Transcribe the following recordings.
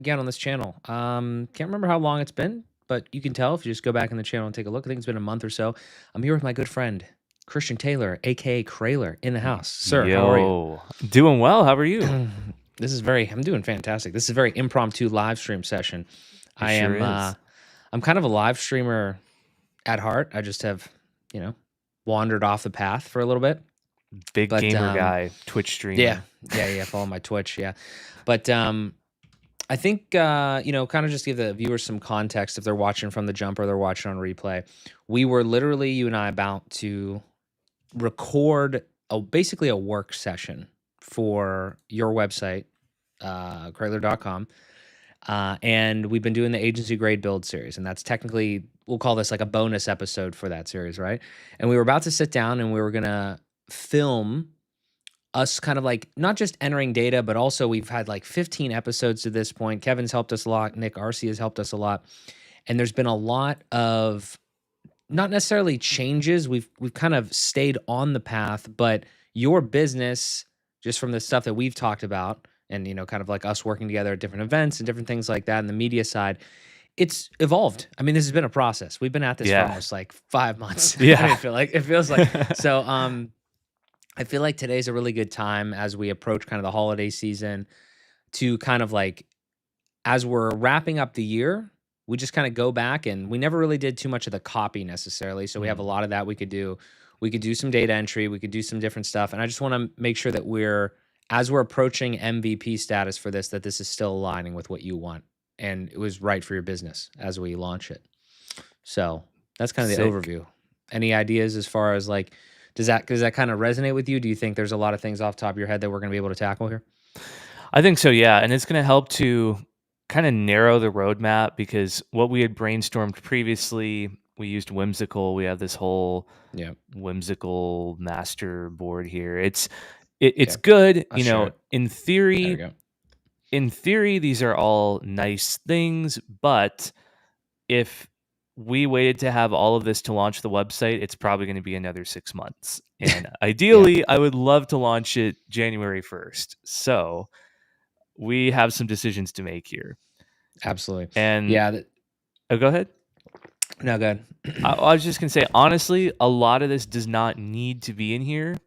again on this channel. Can't remember how long it's been, but you can tell if you just go back in the channel and take a look. I think it's been a month or so. I'm here with my good friend Christian Taylor, aka Craylor, in the house. Sir, how are you? Yo, doing well. How are you? I'm doing fantastic. This is a very impromptu live stream session. It I sure am is. I'm kind of a live streamer at heart. I just have, you know, wandered off the path for a little bit. Big But gamer guy, Twitch yeah, streamer. yeah, follow my Twitch, yeah. But I think kind of just give the viewers some context if they're watching from the jump or they're watching on replay. We were literally, you and I, about to record basically a work session for your website, Craylor.com. And we've been doing the agency grade build series, and that's technically, we'll call this like a bonus episode for that series, right? And we were about to sit down and we were gonna film us kind of like not just entering data, but also we've had like 15 episodes to this point. Kevin's helped us a lot. Nick Arcee has helped us a lot. And there's been a lot of not necessarily changes. We've kind of stayed on the path, but your business, just from the stuff that we've talked about, and kind of like us working together at different events and different things like that, and the media side, it's evolved. I mean, this has been a process. We've been at this for Yeah. almost like 5 months. I Yeah. feel like it feels like so. I feel like today's a really good time as we approach kind of the holiday season to kind of like, as we're wrapping up the year, we just kind of go back and we never really did too much of the copy necessarily. So we have a lot of that we could do. We could do some data entry, we could do some different stuff. And I just want to make sure that as we're approaching MVP status for this, that this is still aligning with what you want. And it was right for your business as we launch it. So that's kind of the Sick. overview. Any ideas as far as like, does that kind of resonate with you? Do you think there's a lot of things off the top of your head that we're going to be able to tackle here? I think so, yeah. And it's going to help to kind of narrow the roadmap because what we had brainstormed previously, we used Whimsical. We have this whole Whimsical master board here. It's Yeah. good, I'll share it. in There we theory. go. In theory, these are all nice things, but if we waited to have all of this to launch the website, it's probably going to be another 6 months. And ideally, I would love to launch it January 1st. So we have some decisions to make here. Absolutely. And Yeah. go ahead. No, go ahead. I was just going to say, honestly, a lot of this does not need to be in here.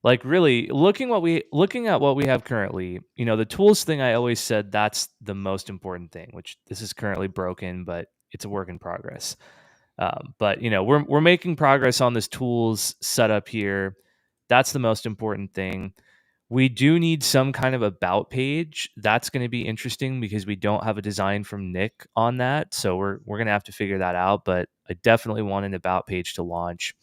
Like really looking at what we have currently, the tools thing, I always said that's the most important thing, which this is currently broken, but it's a work in progress. But we're making progress on this tools setup here. That's the most important thing. We do need some kind of about page. That's going to be interesting because we don't have a design from Nick on that. So we're going to have to figure that out. But I definitely want an about page to launch.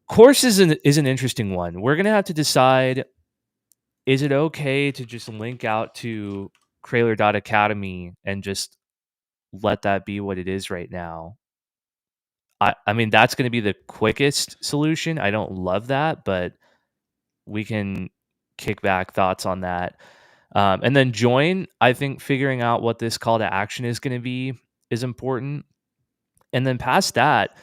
Course is an interesting one. We're going to have to decide, is it okay to just link out to Craylor.academy and just let that be what it is right now? I mean, that's going to be the quickest solution. I don't love that, but we can kick back thoughts on that. And then join, I think figuring out what this call to action is going to be is important. And then past that,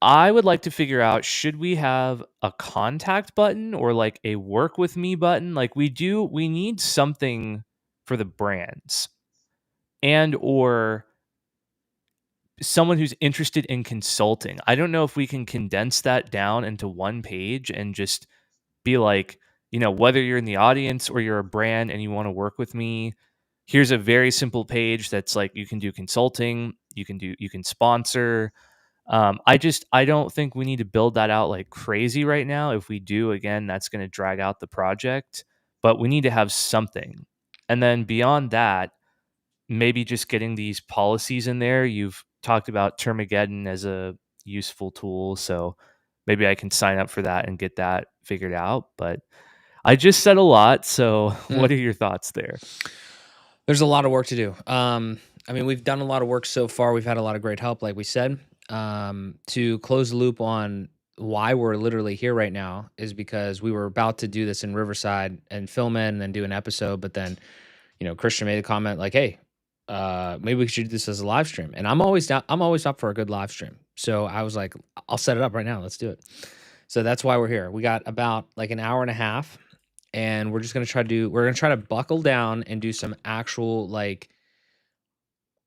I would like to figure out, should we have a contact button or like a work with me button? Like we need something for the brands and or someone who's interested in consulting. I don't know if we can condense that down into one page and just be like, whether you're in the audience or you're a brand and you want to work with me, here's a very simple page that's like, you can do consulting, you can sponsor. I don't think we need to build that out like crazy right now. If we do, again, that's going to drag out the project, but we need to have something. And then beyond that, maybe just getting these policies in there. You've talked about Termageddon as a useful tool, so maybe I can sign up for that and get that figured out. But I just said a lot, so what are your thoughts there? There's a lot of work to do. I mean, we've done a lot of work so far. We've had a lot of great help, like we said. To close the loop on why we're literally here right now is because we were about to do this in Riverside and film it and then do an episode, but then Christian made a comment like, "Hey, maybe we should do this as a live stream." And I'm always down. I'm always up for a good live stream. So I was like, "I'll set it up right now. Let's do it." So that's why we're here. We got about like an hour and a half, and we're just gonna try to buckle down and do some actual, like,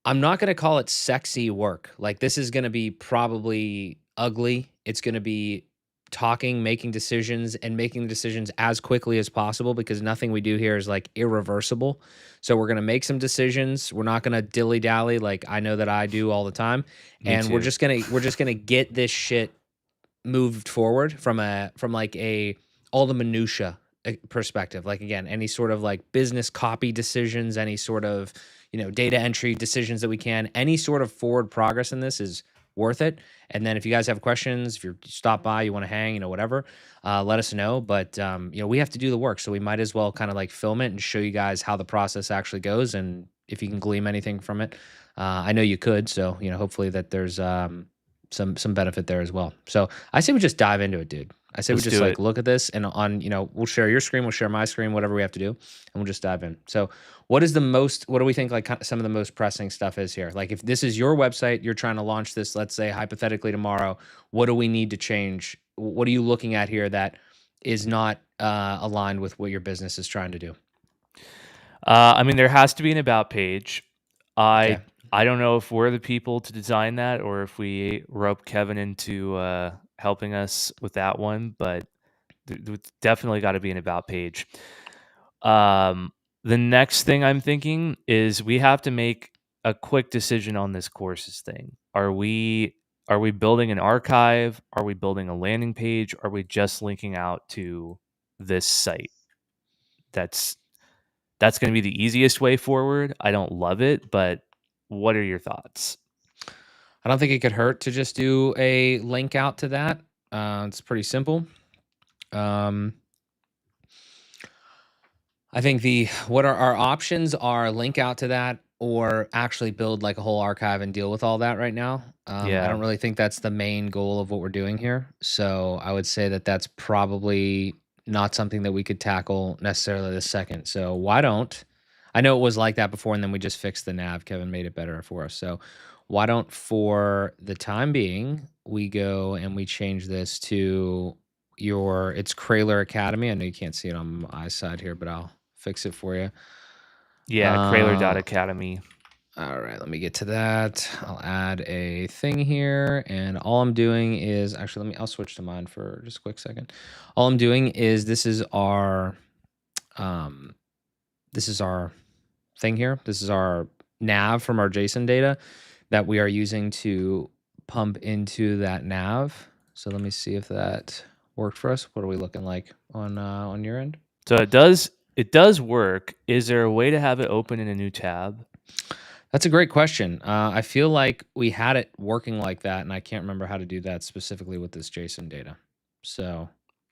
I'm not gonna call it sexy work. Like, this is gonna be probably ugly. It's gonna be talking, making decisions, and making decisions as quickly as possible because nothing we do here is, like, irreversible. So we're gonna make some decisions. We're not gonna dilly-dally like I know that I do all the time, Me and too. we're just gonna get this shit moved forward from like a all the minutia perspective. Like, again, any sort of like business copy decisions, any sort of, data entry decisions that we can, any sort of forward progress in this is worth it. And then if you guys have questions, if you stop by, you want to hang, whatever, let us know. But we have to do the work, so we might as well kind of like film it and show you guys how the process actually goes, and if you can glean anything from it. I know you could, so hopefully that there's some benefit there as well. So I say we just dive into it, dude. I say we Let's just do like it. look at this, and we'll share your screen, we'll share my screen, whatever we have to do, and we'll just dive in. So what do we think like some of the most pressing stuff is here? Like, if this is your website, you're trying to launch this, let's say hypothetically tomorrow, what do we need to change? What are you looking at here that is not aligned with what your business is trying to do? I mean, there has to be an about page. Okay. I don't know if we're the people to design that or if we rope Kevin into helping us with that one, but there's definitely got to be an about page. The next thing I'm thinking is we have to make a quick decision on this courses thing. Are we building an archive? Are we building a landing page? Are we just linking out to this site? That's going to be the easiest way forward. I don't love it, but what are your thoughts? I don't think it could hurt to just do a link out to that. It's pretty simple. Um, I think what are our options are link out to that or actually build like a whole archive and deal with all that right now. I Yeah. don't really think that's the main goal of what we're doing here. So I would say that that's probably not something that we could tackle necessarily this second. So why don't I know it was like that before, and then we just fixed the nav. Kevin made it better for us. So why don't, for the time being, we go and we change this to it's Craylor Academy. I know you can't see it on my side here, but I'll fix it for you. Yeah, Uh, Craylor.academy. all right, let me get to that. I'll add a thing here, and all I'm doing is actually I'll switch to mine for just a quick second. All I'm doing is um this is our thing here. This is our nav from our JSON data that we are using to pump into that nav. So let me see if that worked for us. What are we looking like on your end? So it does work. Is there a way to have it open in a new tab? That's a great question. I feel like we had it working like that, and I can't remember how to do that specifically with this JSON data. So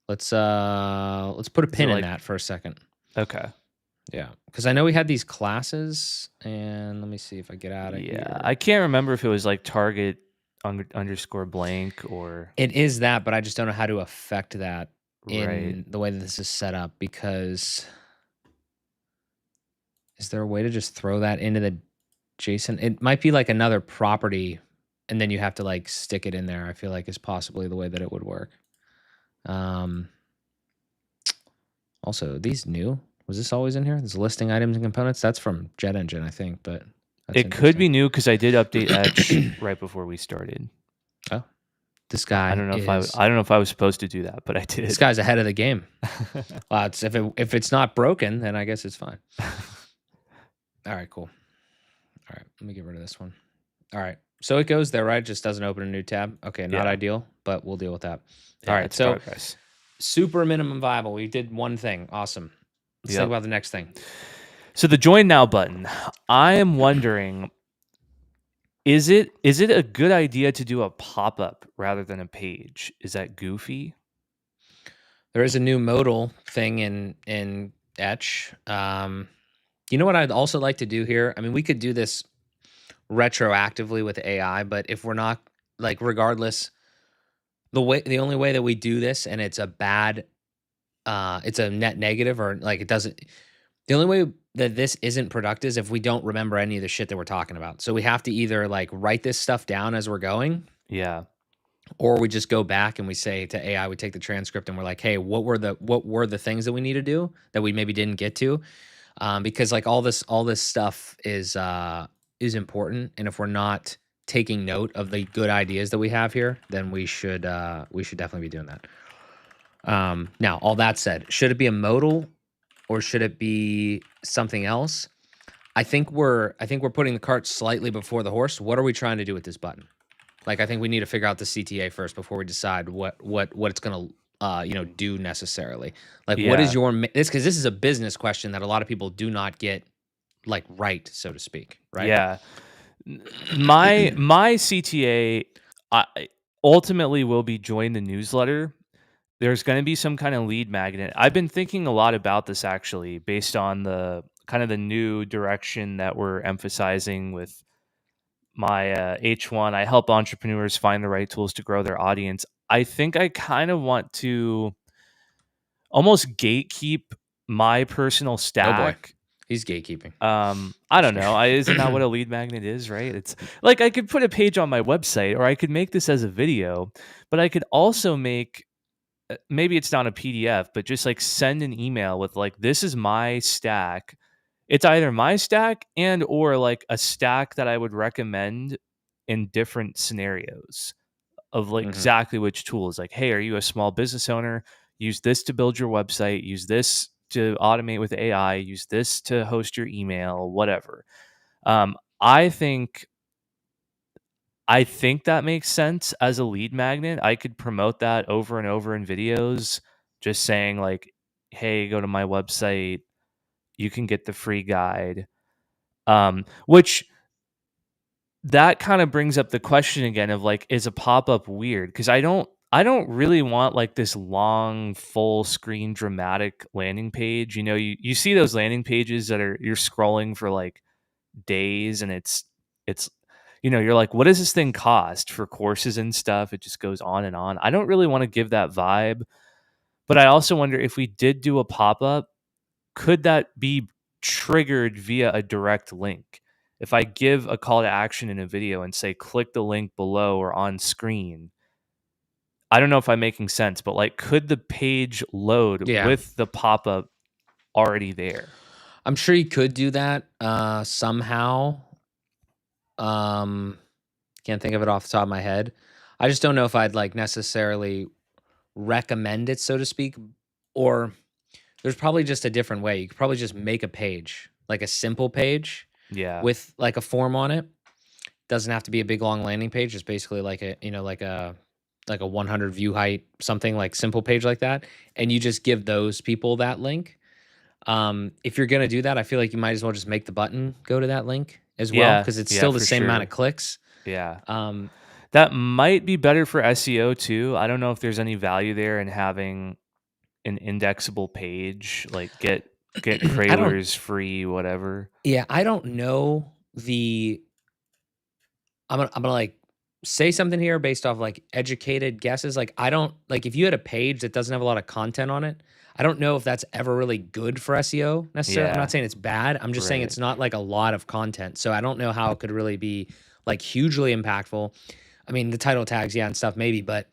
let's put a Is it pin in like that for a second. okay? Yeah, because I know we had these classes, and let me see if I get out of Yeah, here. I can't remember if it was like target underscore blank or It is that, but I just don't know how to affect that right. in the way that this is set up. Because is there a way to just throw that into the JSON? It might be like another property, and then you have to like stick it in there. I feel like is possibly the way that it would work. Um, Also, these new? Was this always in here? This listing items and components? That's from Jet Engine, I think, but that's It could be interesting. new because I did update Etch right before we started. Oh, this I guy don't know if is I don't know if I was supposed to do that, but I this did. guy's ahead of the game. Well, if it's not broken, then I guess it's fine. All right, cool. All right, let me get rid of this one. All right, so it goes there, right? It just doesn't open a new tab. Okay, not Yeah, ideal, but we'll deal with that. All yeah, right, it's so progress. super minimum viable. We did one thing. Awesome. Let's think Yep. about the next thing. So the join now button. I am wondering, is it a good idea to do a pop up rather than a page? Is that goofy? There is a new modal thing in Etch. You know what I'd also like to do here? I mean, we could do this retroactively with AI, but if we're not, like, regardless, the only way that we do this and it's a net negative, or like it doesn't, the only way that this isn't productive is if we don't remember any of the shit that we're talking about. So we have to either like write this stuff down as we're going, Yeah. or we just go back and we say to AI, we take the transcript and we're like, hey, what were the things that we need to do that we maybe didn't get to? Because like all this stuff is important, and if we're not taking note of the good ideas that we have here, then we should definitely be doing that. Now, all that said, should it be a modal or should it be something else? I think we're putting the cart slightly before the horse. What are we trying to do with this button? Like, I think we need to figure out the CTA first before we decide what it's gonna do necessarily. Like, what is Yeah. your this, because this is a business question that a lot of people do not get like right, so to speak, right? Yeah. My CTA ultimately will be join the newsletter. There's going to be some kind of lead magnet. I've been thinking a lot about this actually, based on the kind of the new direction that we're emphasizing with my H1. I help entrepreneurs find the right tools to grow their audience. I think I kind of want to almost gatekeep my personal Oh boy, stack. he's gatekeeping I for don't know. Isn't that what sure. a lead magnet is, right? It's like I could put a page on my website, or I could make this as a video, but I could also make maybe it's not a PDF, but just like send an email with like, this is my stack. It's either my stack and or like a stack that I would recommend in different scenarios of like Hmm. exactly which tools. Like, hey, are you a small business owner? Use this to build your website, use this to automate with AI, use this to host your email, whatever. Um, I think I think that makes sense as a lead magnet. I could promote that over and over in videos, just saying like, "Hey, go to my website. You can get the free guide." Which that kind of brings up the question again of like, is a pop up weird? Because I don't really want like this long full screen dramatic landing page. You see those landing pages that are you're scrolling for like days and it's you're like, what does this thing cost for courses and stuff? It just goes on and on. I don't really want to give that vibe, but I also wonder if we did do a pop-up, could that be triggered via a direct link? If I give a call to action in a video and say click the link below or on screen, I don't know if I'm making sense, but like could the page load Yeah, with the pop-up already there? I'm sure you could do that somehow. Um, can't think of it off the top of my head. I just don't know if I'd like necessarily recommend it, so to speak, or there's probably just a different way. You could probably just make a page, like a simple page Yeah. with like a form on it. Doesn't have to be a big long landing page. It's basically like a 100 view height, something like simple page like that. And you just give those people that link. If you're gonna do that, I feel like you might as well just make the button go to that link as well, Yeah. because it's Yeah, still the for same amount of sure. clicks. Yeah. Um, That might be better for SEO too. I don't know if there's any value there in having an indexable page, like get I don't. Craylor's free, whatever. Yeah, I don't know the. I'm gonna like say something here based off like educated guesses. Like I don't like if you had a page that doesn't have a lot of content on it. I don't know if that's ever really good for SEO necessarily. I'm not Yeah, saying it's bad. I'm just saying right. it's not like a lot of content. So I don't know how it could really be like hugely impactful. I mean, the title tags, yeah, and stuff maybe, but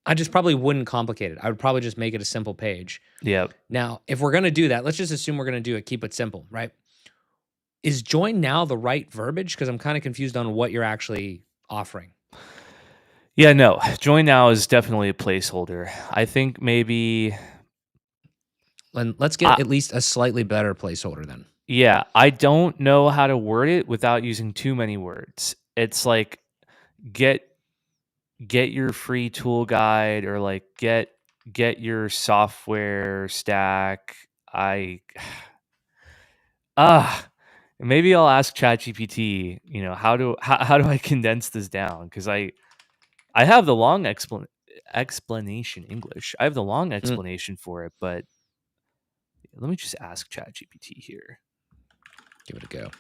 I just probably wouldn't complicate it. I would probably just make it a simple page. Yep. Now, if we're gonna do that, let's just assume we're gonna do it. Keep it simple, right? Is join now the right verbiage? Because I'm kind of confused on what you're actually offering. Yeah, no. Join now is definitely a placeholder. I think maybe And let's get I at least a slightly better placeholder then. yeah, I don't know how to word it without using too many words. It's like get get your free tool guide or like get your software stack. I ah maybe I'll ask ChatGPT, how do I condense this down? Because I have the long explanation English. I have the long Mm, explanation for it, but let me just ask ChatGPT here. give it a go.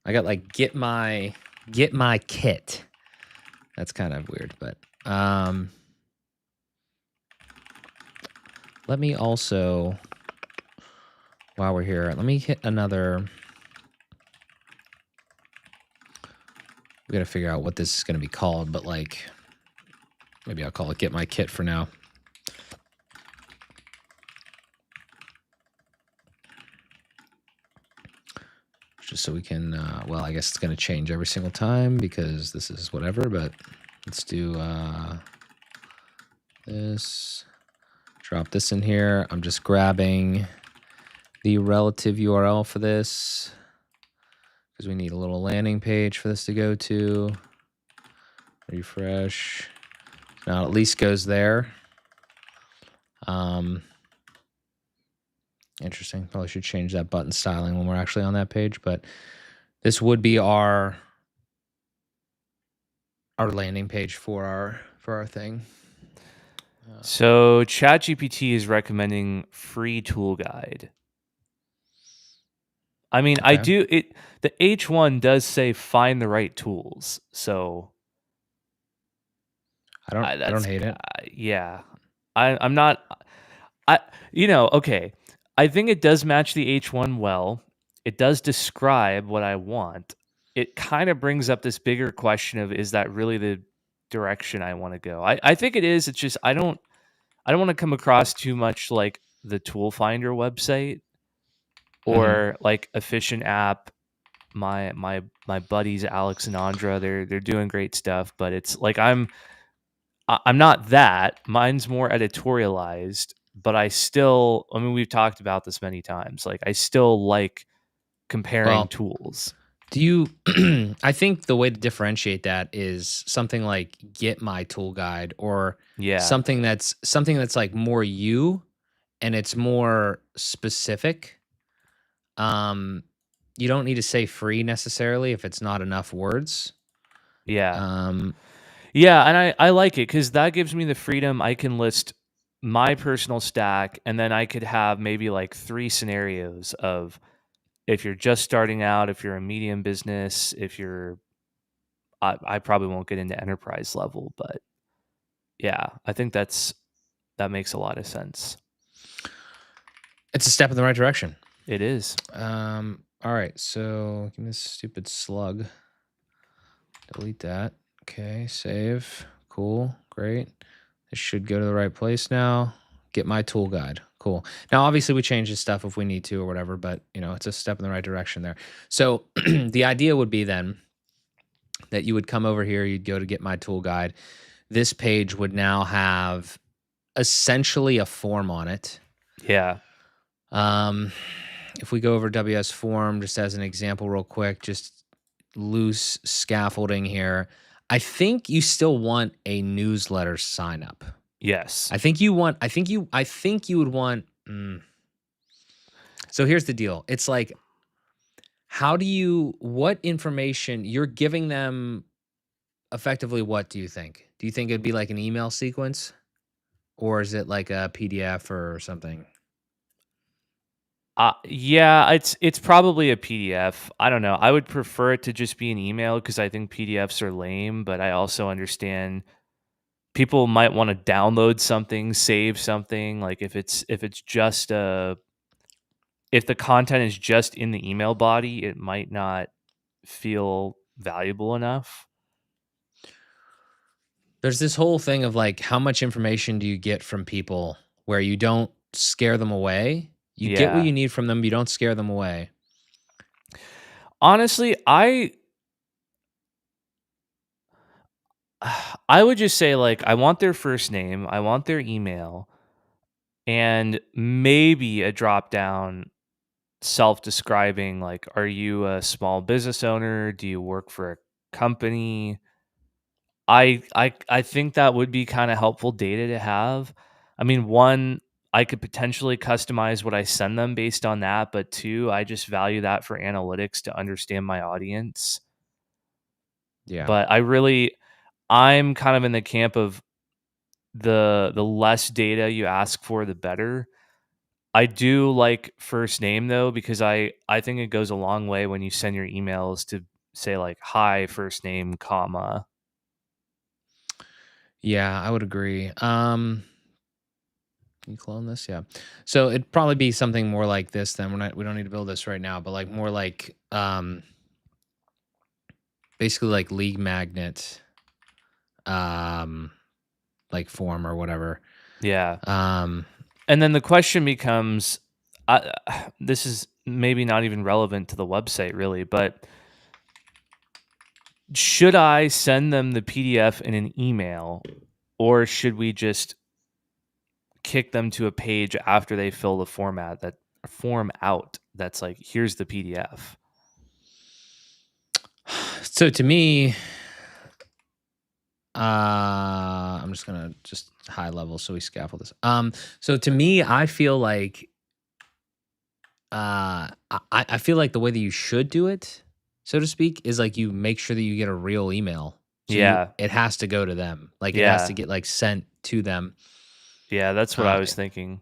I got like get my kit. That's kind of weird, but let me also while we're here, let me hit another We got to figure out what this is going to be called, but like, maybe I'll call it Get My Kit for now. Just so we can, well, I guess it's going to change every single time because this is whatever, but let's do this. Drop this in here. I'm just grabbing the relative URL for this because we need a little landing page for this to go to. Refresh. Now it at least goes there. Interesting. Probably should change that button styling when we're actually on that page, but this would be our landing page for our thing. So ChatGPT is recommending free tool guide. I mean, I Okay. do it. The H1 does say find the right tools. So I don't hate it. yeah, I'm not. Okay. I think it does match the H1 well. It does describe what I want. It kind of brings up this bigger question of, is that really the direction I want to go? I think it is. It's just I don't want to come across too much like the tool finder website or like Efficient App. My buddies Alex and Andra, they're doing great stuff, but it's like I'm not that. Mine's more editorialized, but I mean, we've talked about this many times. Like, I still like comparing tools. Do you, I think the way to differentiate that is something like Get My Tool Guide, or something that's like more you and it's more specific. You don't need to say free necessarily if it's not enough words. Yeah. Yeah, and I like it because that gives me the freedom. I can list my personal stack, and then I could have maybe like 3 scenarios of if you're just starting out, if you're a medium business, if you're I probably won't get into enterprise level, but yeah, I think that makes a lot of sense. It's a step in the right direction. It is. All right, so give me this stupid slug. Delete that. Okay, save. Cool, great. This should go to the right place now. Get My Tool Guide. Cool. Now, obviously, we change this stuff if we need to or whatever, but it's a step in the right direction there. So the idea would be then that you would come over here, you'd go to Get My Tool Guide. This page would now have essentially a form on it. Yeah. If we go over WS Form, just as an example real quick, just loose scaffolding here. I think you still want a newsletter sign up. Yes. I think you would want. So here's the deal. It's like, what information you're giving them effectively? What do you think? Do you think it'd be like an email sequence, or is it like a PDF or something? Yeah, it's probably a PDF. I don't know. I would prefer it to just be an email because I think PDFs are lame, but I also understand people might want to download something, save something. Like if the content is just in the email body, it might not feel valuable enough. There's this whole thing of like, how much information do you get from people where you don't scare them away? You get what you need from them, you don't scare them away. Honestly, I would just say, like, I want their first name, I want their email, and maybe a drop down self-describing, like, are you a small business owner? Do you work for a company? I think that would be kind of helpful data to have. I mean, one, I could potentially customize what I send them based on that, but two, I just value that for analytics to understand my audience. Yeah. But I'm kind of in the camp of the less data you ask for, the better. I do like first name though, because I think it goes a long way when you send your emails to say like, hi, first name, comma. Yeah, I would agree. Can you clone this? Yeah. So it'd probably be something more like this then. We don't need to build this right now, but like more like basically like lead magnet, like form or whatever. Yeah. Um, And then the question becomes, this is maybe not even relevant to the website really, but should I send them the PDF in an email, or should we just kick them to a page after they fill the form out that's like, here's the PDF? so to me, I'm just gonna just high level so we scaffold this. So to me, I feel like I feel like the way that you should do it, so to speak, is like you make sure that you get a real email. So Yeah. it has to go to them. Like it has to Yeah. get like sent to them. Yeah, that's what I was thinking.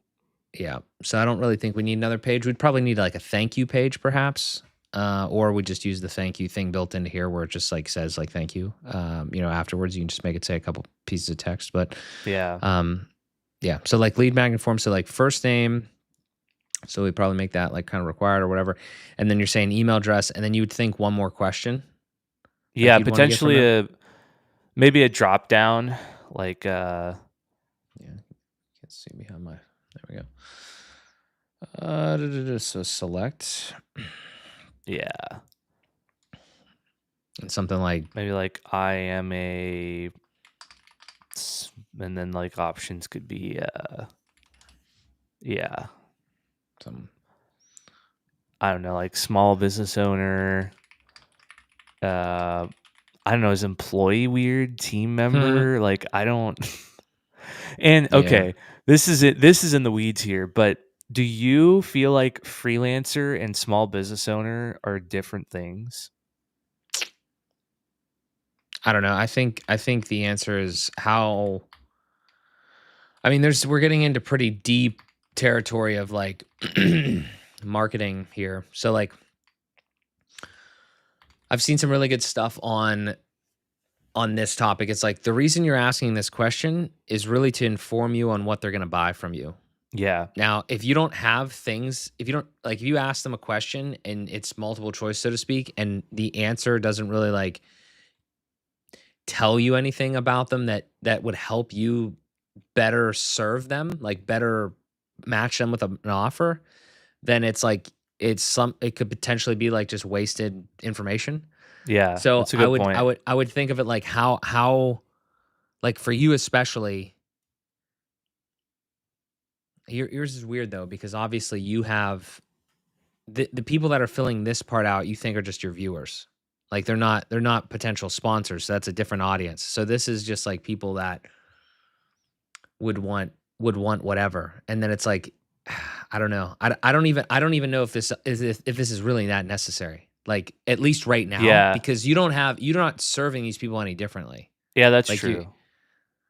Yeah. So I don't really think we need another page. We'd probably need like a thank you page, perhaps. Or we just use the thank you thing built into here where it just like says like thank you. Afterwards you can just make it say a couple pieces of text. But Yeah. yeah. So like lead magnet form. So like first name. So we probably make that like kind of required or whatever. And then you're saying email address, and then you would think one more question. Yeah, you'd wanna get from potentially maybe a drop down, like Yeah. Can't see behind my. There we go. So select yeah, and something like maybe like I am a, and then like options could be yeah, some. I don't know, like small business owner. I don't know, is employee weird, team member? Like I don't. And Yeah. okay, this is it. This is in the weeds here, but do you feel like freelancer and small business owner are different things? I don't know. I think the answer is how. I mean, we're getting into pretty deep territory of like marketing here. So like I've seen some really good stuff on this topic. It's like the reason you're asking this question is really to inform you on what they're going to buy from you. Yeah. Now, if you don't have things, if you don't like, if you ask them a question and it's multiple choice, so to speak, and the answer doesn't really like tell you anything about them that would help you better serve them, like better match them with an offer, then it's like it could potentially be like just wasted information. Yeah, So that's a good point. I would think of it like how like for you especially. Yours is weird though because obviously you have the people that are filling this part out. You think are just your viewers, like they're not potential sponsors. So that's a different audience. So this is just like people that would want whatever, and then it's like I don't know. I don't even know if this is really that necessary. Like at least right now, Yeah. because you're not serving these people any differently. Yeah, that's Like true.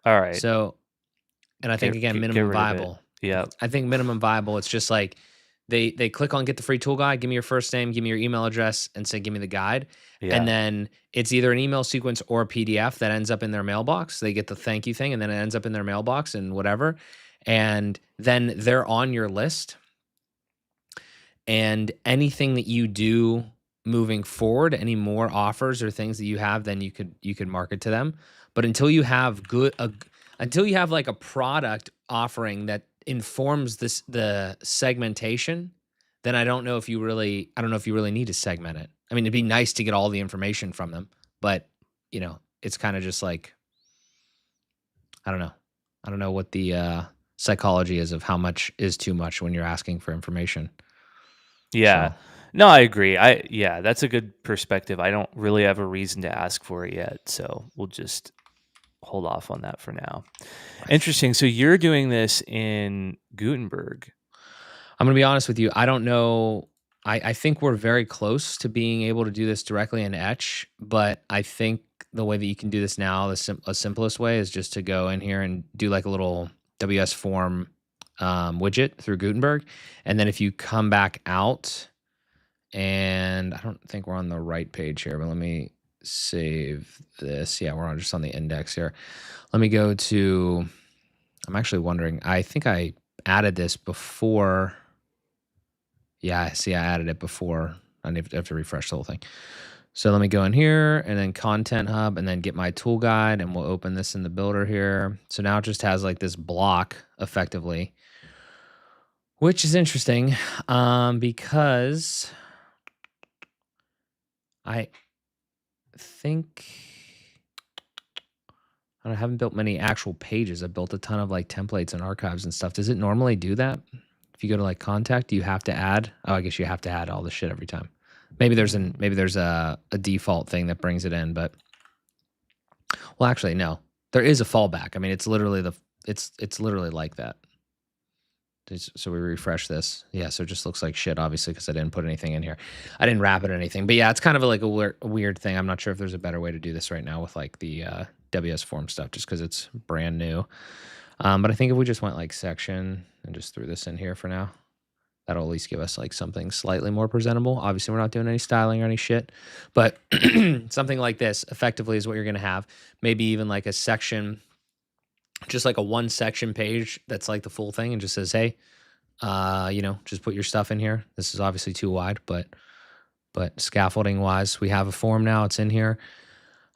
All right. So, and I think again, minimum viable. Yeah. I think minimum viable. It's just like they click on get the free tool guide, give me your first name, give me your email address, and say give me the guide. Yeah. And then it's either an email sequence or a PDF that ends up in their mailbox. They get the thank you thing, and then it ends up in their mailbox and whatever. And then they're on your list. And anything that you do moving forward, any more offers or things that you have, then you could market to them. But until you have until you have like a product offering that informs the segmentation, then I don't know if you really need to segment it. I mean, it'd be nice to get all the information from them, but it's kind of just like I don't know what the psychology is of how much is too much when you're asking for information. Yeah. So. No, I agree. That's a good perspective. I don't really have a reason to ask for it yet, so we'll just hold off on that for now. Interesting. So you're doing this in Gutenberg. I'm going to be honest with you. I don't know. I think we're very close to being able to do this directly in Etch, but I think the way that you can do this now, the simplest way is just to go in here and do like a little WS form widget through Gutenberg. And then if you come back out, and I don't think we're on the right page here, but let me save this. Yeah, we're just on the index here. Let me go to, I'm actually wondering, I think I added this before. Yeah, see, I added it before. I have to refresh the whole thing. So let me go in here and then Content Hub and then get my tool guide, and we'll open this in the builder here. So now it just has like this block effectively, which is interesting because I think I haven't built many actual pages. I've built a ton of like templates and archives and stuff. Does it normally do that? If you go to like contact, do you have to add? Oh, I guess you have to add all this shit every time. Maybe there's a default thing that brings it in, but well, actually, no. There is a fallback. I mean, it's literally it's literally like that. So we refresh this. Yeah, so it just looks like shit, obviously, because I didn't put anything in here. I didn't wrap it or anything. But yeah, it's kind of like a weird thing. I'm not sure if there's a better way to do this right now with like the WS form stuff, just because it's brand new. But I think if we just went like section and just threw this in here for now, that'll at least give us like something slightly more presentable. Obviously, we're not doing any styling or any shit, but something like this effectively is what you're going to have. Maybe even like a section, just like a one section page that's like the full thing and just says, hey, just put your stuff in here. This is obviously too wide, but scaffolding wise, we have a form now. It's in here.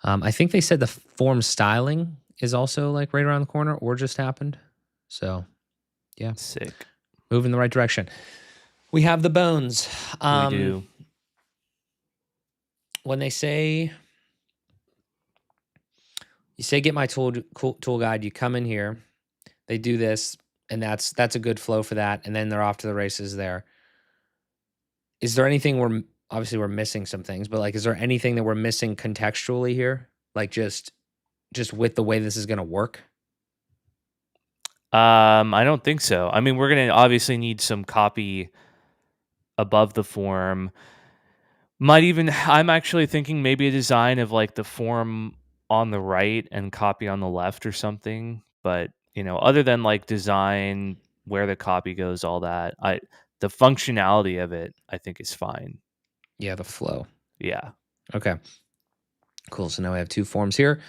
I think they said the form styling is also like right around the corner or just happened. So yeah, Sick. move in the right direction. We have the bones. We do. When they say, you say, get my tool guide, you come in here, they do this, and that's a good flow for that. And then they're off to the races there. Is there anything obviously we're missing some things, but like, is there anything that we're missing contextually here? Like just with the way this is going to work? I don't think so. I mean, we're going to obviously need some copy above the form. I'm actually thinking maybe a design of like the form on the right and copy on the left or something. But, other than like design, where the copy goes, all that, the functionality of it, I think is fine. Yeah, the flow. Yeah. Okay. Cool. So now we have two forms here.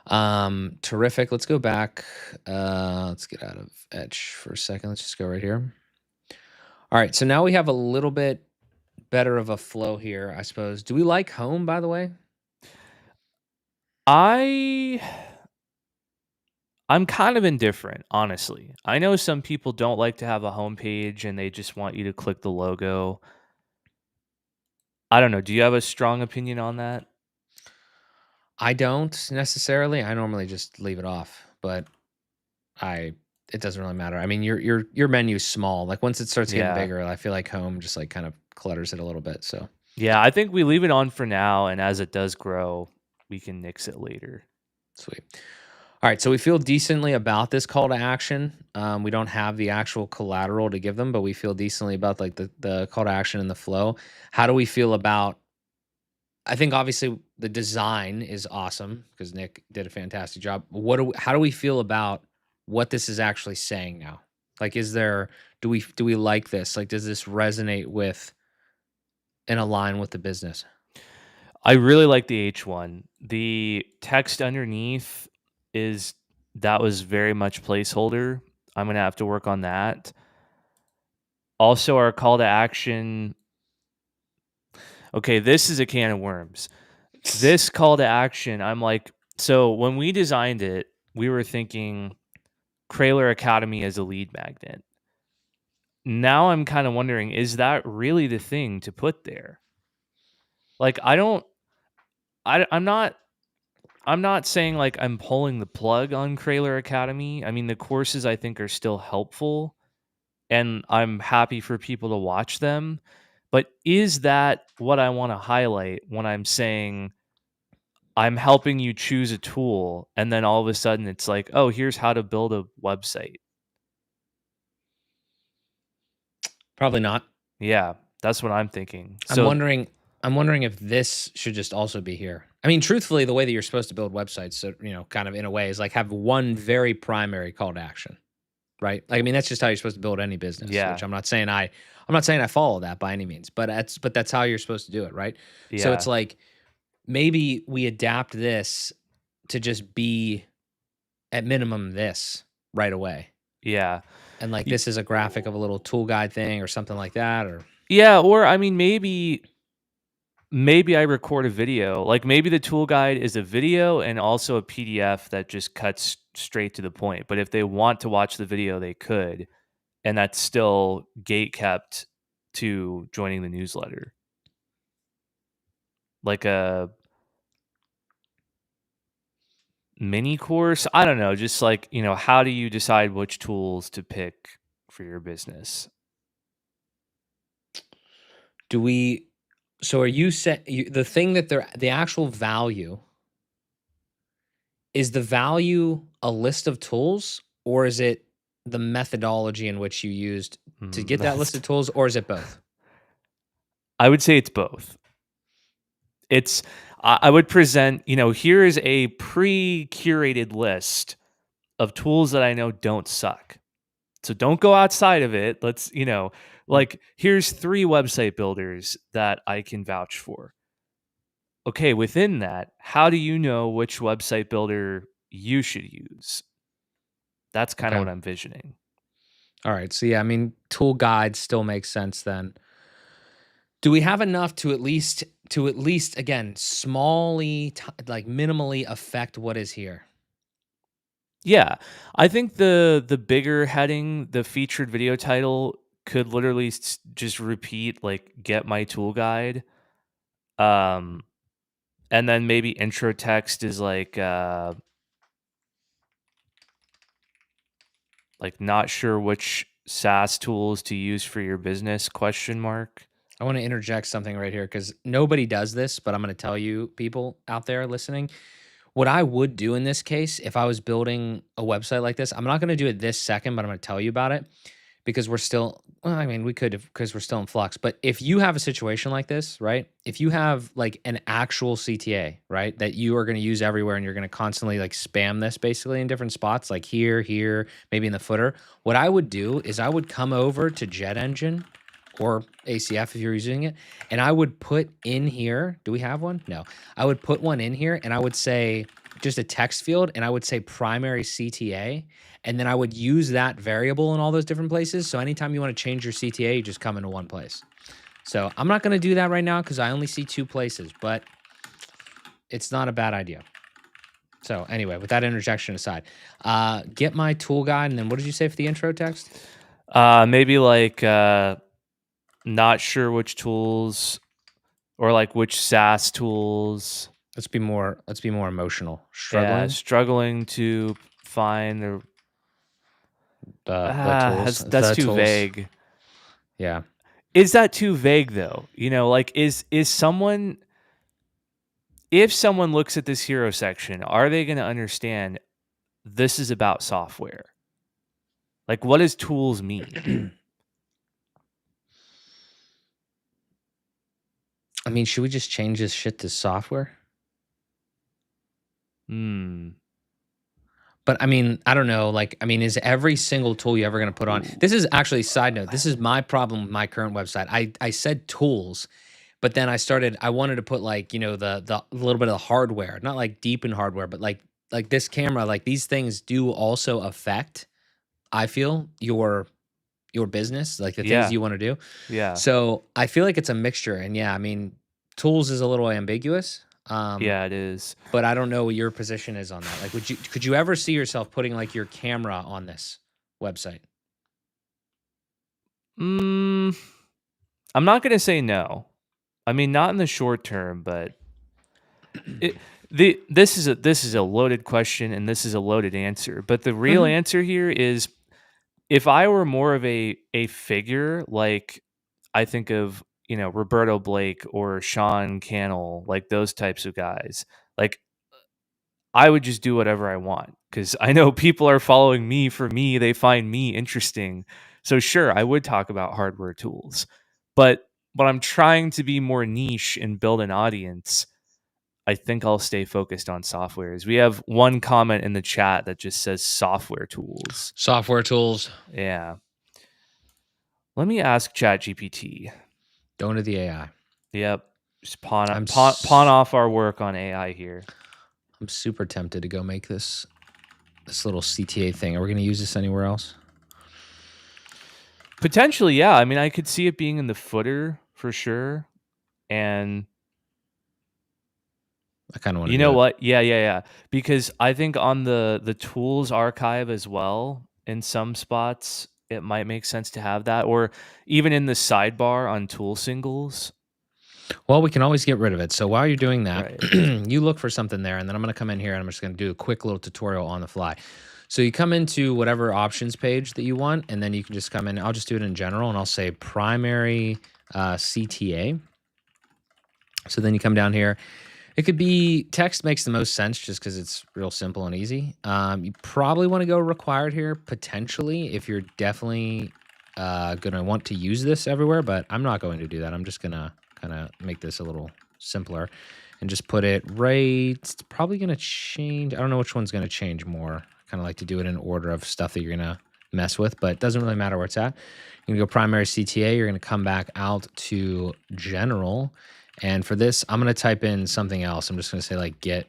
Terrific. Let's go back. Let's get out of Etch for a second. Let's just go right here. All right. So now we have a little bit better of a flow here, I suppose. Do we like home, by the way? I'm kind of indifferent, honestly. I know some people don't like to have a homepage and they just want you to click the logo. I don't know. Do you have a strong opinion on that? I don't necessarily. I normally just leave it off, but it doesn't really matter. I mean, your menu's small. Like once it starts getting bigger, I feel like home just like kind of clutters it a little bit. So yeah, I think we leave it on for now, and as it does grow, we can nix it later. Sweet. All right, so we feel decently about this call to action. We don't have the actual collateral to give them, but we feel decently about like the call to action and the flow. How do we feel about? I think obviously the design is awesome because Nick did a fantastic job. How do we feel about what this is actually saying now? Like, do we like this? Like, does this resonate with and align with the business? I really like the H1. The text underneath that was very much placeholder. I'm going to have to work on that. Also, our call to action. Okay, this is a can of worms. This call to action, I'm like, so when we designed it, we were thinking Craylor Academy as a lead magnet. Now I'm kind of wondering, is that really the thing to put there? Like, I'm not saying like I'm pulling the plug on Craylor Academy. I mean, the courses I think are still helpful and I'm happy for people to watch them. But is that what I want to highlight when I'm saying I'm helping you choose a tool and then all of a sudden it's like, oh, here's how to build a website? Probably not. Yeah, that's what I'm thinking. I'm wondering if this should just also be here. I mean, truthfully, the way that you're supposed to build websites, so kind of in a way, is like have one very primary call to action, right? Like, I mean, that's just how you're supposed to build any business. Yeah. Which I'm not saying I follow that by any means, but that's how you're supposed to do it, right? Yeah. So it's like maybe we adapt this to just be at minimum this right away. Yeah. And like this is a graphic of a little tool guide thing or something like that, or yeah, or I mean maybe maybe I record a video. Like maybe the tool guide is a video and also a PDF that just cuts straight to the point. But if they want to watch the video, they could, and that's still gate kept to joining the newsletter. Like a mini course. I don't know. Just like, how do you decide which tools to pick for your business? So are you set the thing that the actual value, is the value a list of tools, or is it the methodology in which you used to get that list of tools, or is it both? I would say it's both. I would present, here is a pre-curated list of tools that I know don't suck. So don't go outside of it. Let's, like here's 3 website builders that I can vouch for. Okay, within that, how do you know which website builder you should use? That's kind of Okay. what I'm visioning. All right. So yeah, I mean, tool guides still makes sense then. Do we have enough to at least again, like minimally affect what is here? Yeah, I think the bigger heading, the featured video title could literally just repeat like get my tool guide. Um and then maybe intro text is like not sure which SaaS tools to use for your business ? I want to interject something right here because nobody does this, but I'm going to tell you, people out there listening, what I would do in this case if I was building a website like this. I'm not going to do it this second, but I'm going to tell you about it because we're still, well, I mean, we could have, because we're still in flux. But if you have a situation like this, right? If you have like an actual CTA, right, that you are going to use everywhere and you're going to constantly like spam this basically in different spots, like here, maybe in the footer, what I would do is I would come over to Jet Engine or ACF if you're using it, and I would put in here, do we have one? No. I would put one in here and I would say just a text field and I would say primary CTA, and then I would use that variable in all those different places. So anytime you want to change your CTA, you just come into one place. So I'm not going to do that right now because I only see 2 places, but it's not a bad idea. So anyway, with that interjection aside, get my tool guide, and then what did you say for the intro text? Maybe like not sure which tools or like which SaaS tools. Let's be more emotional. Struggling to find the tools. That's The too tools. vague. Yeah. Is that too vague though? Like is someone, if someone looks at this hero section, are they going to understand this is about software? Like what does tools mean? I mean, should we just change this shit to software? But I mean, I don't know. Like, I mean, is every single tool you ever going to put on? This is actually, side note, this is my problem with my current website. I said tools, but then I wanted to put like, the little bit of the hardware, not like deep in hardware, but like this camera, like these things do also affect, I feel, your business, like the things you want to do. Yeah. So I feel like it's a mixture. And yeah, I mean, tools is a little ambiguous. Yeah, it is. But I don't know what your position is on that. Like, could you ever see yourself putting like your camera on this website? I'm not going to say no. I mean, not in the short term, but this is a loaded question and this is a loaded answer. But the real answer here is, if I were more of a figure, like I think of, Roberto Blake or Sean Cannell, like those types of guys, like I would just do whatever I want because I know people are following me for me. They find me interesting. So sure, I would talk about hardware tools, but I'm trying to be more niche and build an audience, I think I'll stay focused on softwares. We have one comment in the chat that just says software tools. Software tools. Yeah. Let me ask ChatGPT. Going to the AI. Yep. Just pawn off our work on AI here. I'm super tempted to go make this little CTA thing. Are we going to use this anywhere else? Potentially, yeah. I mean, I could see it being in the footer for sure. And I kind of want to You do know it. what? Yeah. Because I think on the tools archive as well, in some spots, it might make sense to have that, or even in the sidebar on tool singles. Well, we can always get rid of it. So while you're doing that, Right. you look for something there, and then I'm going to come in here and I'm just going to do a quick little tutorial on the fly. So you come into whatever options page that you want, and then you can just come in. I'll just do it in general, and I'll say primary CTA. So then you come down here. It could be text makes the most sense just because it's real simple and easy. You probably want to go required here, potentially, if you're definitely going to want to use this everywhere, but I'm not going to do that. I'm just going to kind of make this a little simpler and just put it right. It's probably going to change. I don't know which one's going to change more. Kind of like to do it in order of stuff that you're going to mess with, but it doesn't really matter where it's at. You're going to go primary CTA. You're going to come back out to general. And for this, I'm going to type in something else. I'm just going to say like get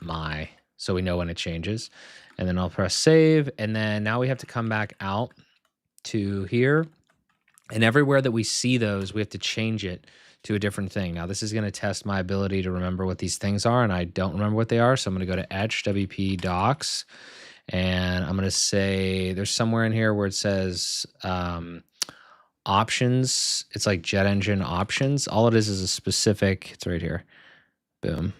my, so we know when it changes. And then I'll press save. And then now we have to come back out to here. And everywhere that we see those, we have to change it to a different thing. Now, this is going to test my ability to remember what these things are. And I don't remember what they are. So I'm going to go to etch WP docs. And I'm going to say there's somewhere in here where it says, options. It's like jet engine options. All it is a specific, it's right here. Boom.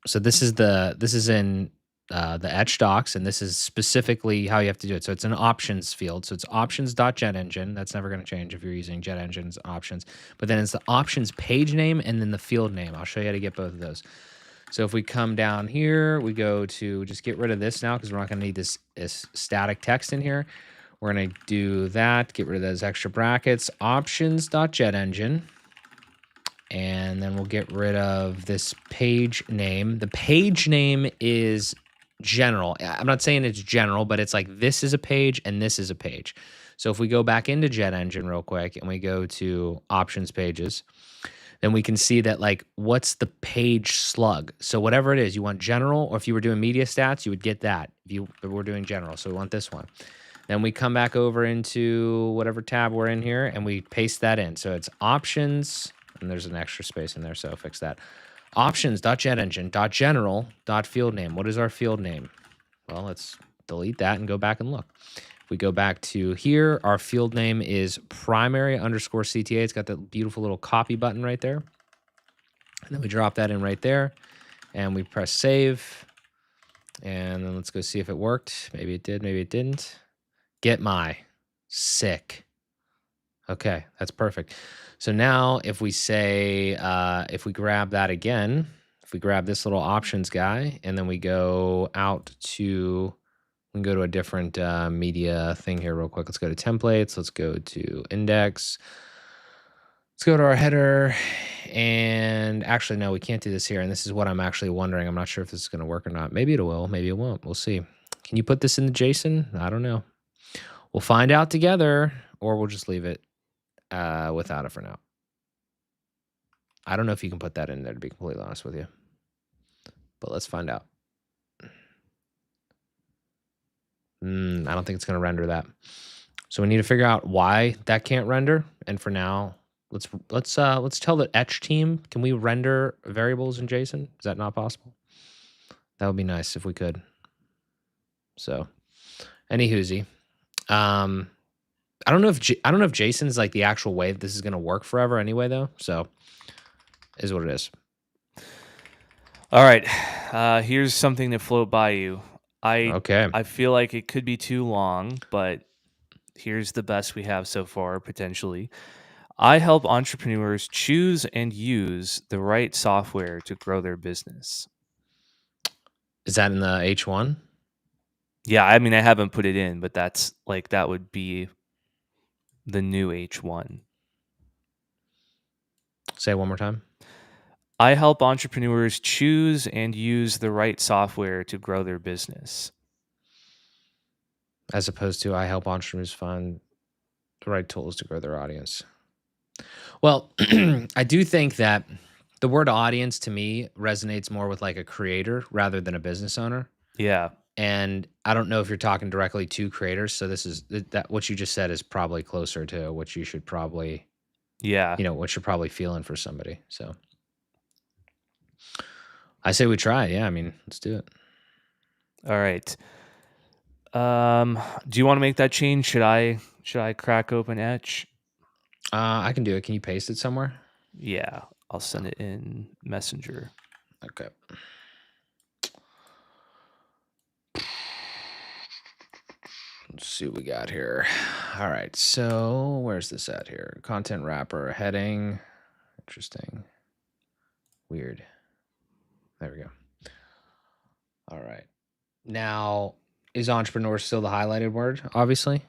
So this is in the etch docs, and this is specifically how you have to do it. So it's an options field. So it's options.jetengine. That's never going to change if you're using jet engines options. But then it's the options page name and then the field name. I'll show you how to get both of those. So if we come down here, we go to just get rid of this now because we're not going to need this static text in here. We're going to do that, get rid of those extra brackets, options.jetengine, and then we'll get rid of this page name. The page name is general. I'm not saying it's general, but it's like this is a page and this is a page. So if we go back into Jet Engine real quick and we go to options pages, then we can see that like what's the page slug. So whatever it is, you want general, or if you were doing media stats, you would get that if you were doing general. So we want this one. Then we come back over into whatever tab we're in here and we paste that in. So it's options, and there's an extra space in there, so fix that. Options.jetengine.general.field name. What is our field name? Well, let's delete that and go back and look. If we go back to here, our field name is primary_CTA. It's got that beautiful little copy button right there. And then we drop that in right there and we press save. And then let's go see if it worked. Maybe it did, maybe it didn't. Get my sick. Okay, that's perfect. So now if we say, if we grab that again, if we grab this little options guy and then we go out to, we can go to a different media thing here real quick. Let's go to templates. Let's go to index. Let's go to our header. And actually, no, we can't do this here. And this is what I'm actually wondering. I'm not sure if this is going to work or not. Maybe it will. Maybe it won't. We'll see. Can you put this into JSON? I don't know. We'll find out together, or we'll just leave it without it for now. I don't know if you can put that in there, to be completely honest with you. But let's find out. I don't think it's going to render that. So we need to figure out why that can't render. And for now, let's tell the etch team, can we render variables in JSON? Is that not possible? That would be nice if we could. So, any hoozy. I don't know if JSON is like the actual way that this is going to work forever anyway, though. So, is what it is. All right. Here's something to float by you. Okay. I feel like it could be too long, but here's the best we have so far, potentially. I help entrepreneurs choose and use the right software to grow their business. Is that in the H1? Yeah, I mean, I haven't put it in, but that's like, that would be the new H1. Say it one more time. I help entrepreneurs choose and use the right software to grow their business. As opposed to I help entrepreneurs find the right tools to grow their audience. Well, I do think that the word audience to me resonates more with like a creator rather than a business owner. Yeah. And I don't know if you're talking directly to creators. So this is that what you just said is probably closer to what you should probably, Yeah. what you're probably feeling for somebody. So I say we try. Yeah, I mean, let's do it. All right. Do you want to make that change? Should I crack open Etch? I can do it. Can you paste it somewhere? Yeah, I'll send it in Messenger. Okay. Let's see what we got here. All right. So where's this at here? Content wrapper, heading. Interesting. Weird. There we go. All right. Now, is entrepreneur still the highlighted word? Obviously.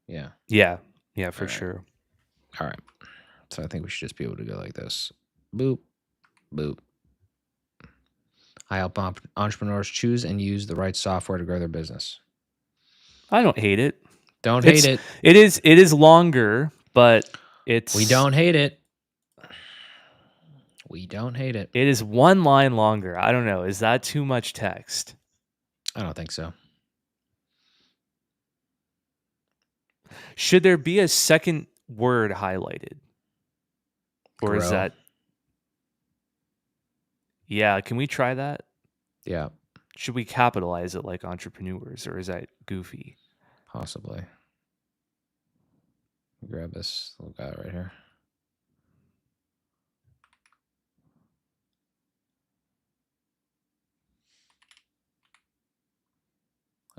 Yeah. Yeah, for All right. sure. All right. So I think we should just be able to go like this. Boop, boop. I help entrepreneurs choose and use the right software to grow their business. I don't hate it. Don't hate it. It is longer, but it's We don't hate it. We don't hate it. It is one line longer. I don't know. Is that too much text? I don't think so. Should there be a second word highlighted? Or is Grow. that... Yeah, can we try that? Yeah, Should we capitalize it like entrepreneurs, or is that goofy? possibly. Grab this little guy right here.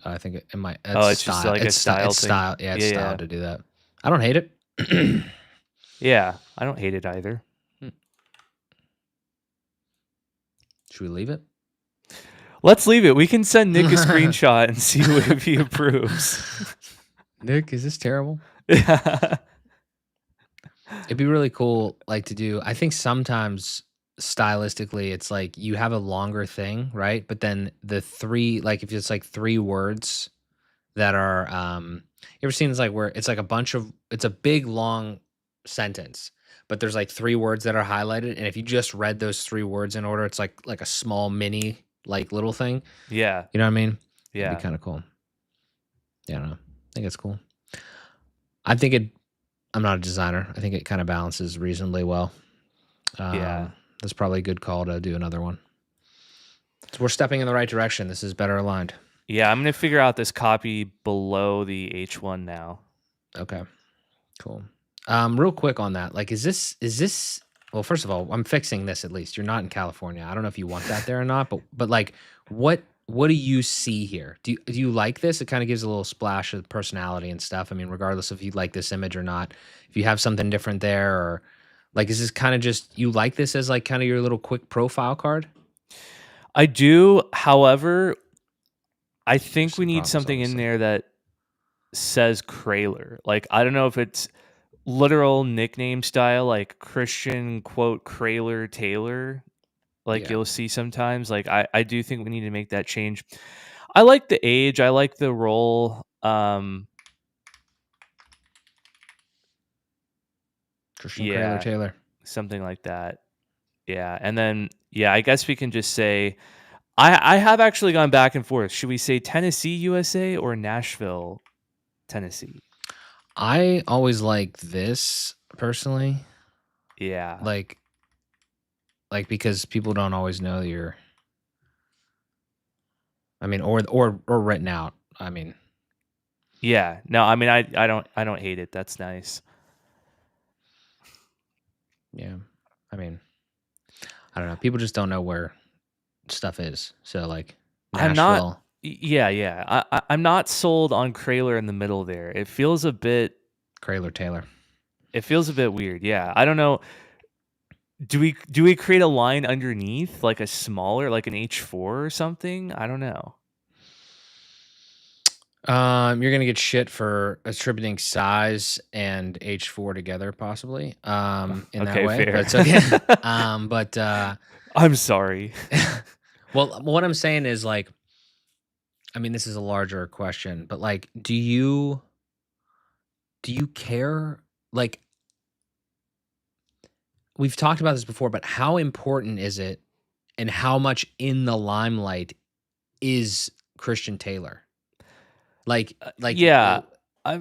I think it might. It's just like a style thing. Yeah, it's style to do that. I don't hate it. Yeah, I don't hate it either. Should we leave it? Let's leave it. We can send Nick a screenshot and see if he approves. Nick, is this terrible? Yeah. It'd be really cool, like, to do. I think sometimes stylistically, it's like you have a longer thing, right? But then the three, like, if it's like 3 words that are, you ever seen this, like, where it's like it's a big long sentence, but there's like 3 words that are highlighted, and if you just read those 3 words in order, it's like a small mini, like, little thing. Yeah. You know what I mean? Yeah. It'd be kind of cool. Yeah, I don't know. I think it's cool. I'm not a designer. I think it kind of balances reasonably well. Yeah. That's probably a good call to do another one. So we're stepping in the right direction. This is better aligned. Yeah, I'm going to figure out this copy below the H1 now. Okay, cool. Real quick on that, like, is this? Well, first of all, I'm fixing this. At least you're not in California. I don't know if you want that there or not, but like, what do you see here? Do you like this? It kind of gives a little splash of personality and stuff. I mean, regardless if you like this image or not, if you have something different there, or like, is this kind of just you like this as like kind of your little quick profile card? I do. However, I think we need something in there that says Craylor. Like, I don't know if it's literal nickname style, like Christian quote Craylor Taylor, like you'll see sometimes. Like, I do think we need to make that change. I like the age. I like the role. Christian Craylor Taylor. Something like that. Yeah. And then, I guess we can just say, I have actually gone back and forth. Should we say Tennessee, USA or Nashville, Tennessee? I always like this personally. Yeah. Like because people don't always know you're, I mean, or written out. I mean. Yeah. No, I mean, I don't hate it. That's nice. Yeah. I mean, I don't know. People just don't know where stuff is. So like Nashville. I'm not sold on Craylor in the middle there. It feels a bit Craylor Taylor. It feels a bit weird. Yeah. I don't know. Do we create a line underneath, like a smaller, like an H4 or something? I don't know. You're gonna get shit for attributing size and H4 together, possibly. In that way, fair. but it's okay. But I'm sorry. Well, what I'm saying is, like, I mean, this is a larger question, but like, do you care? Like, we've talked about this before, but how important is it, and how much in the limelight is Christian Taylor? Yeah.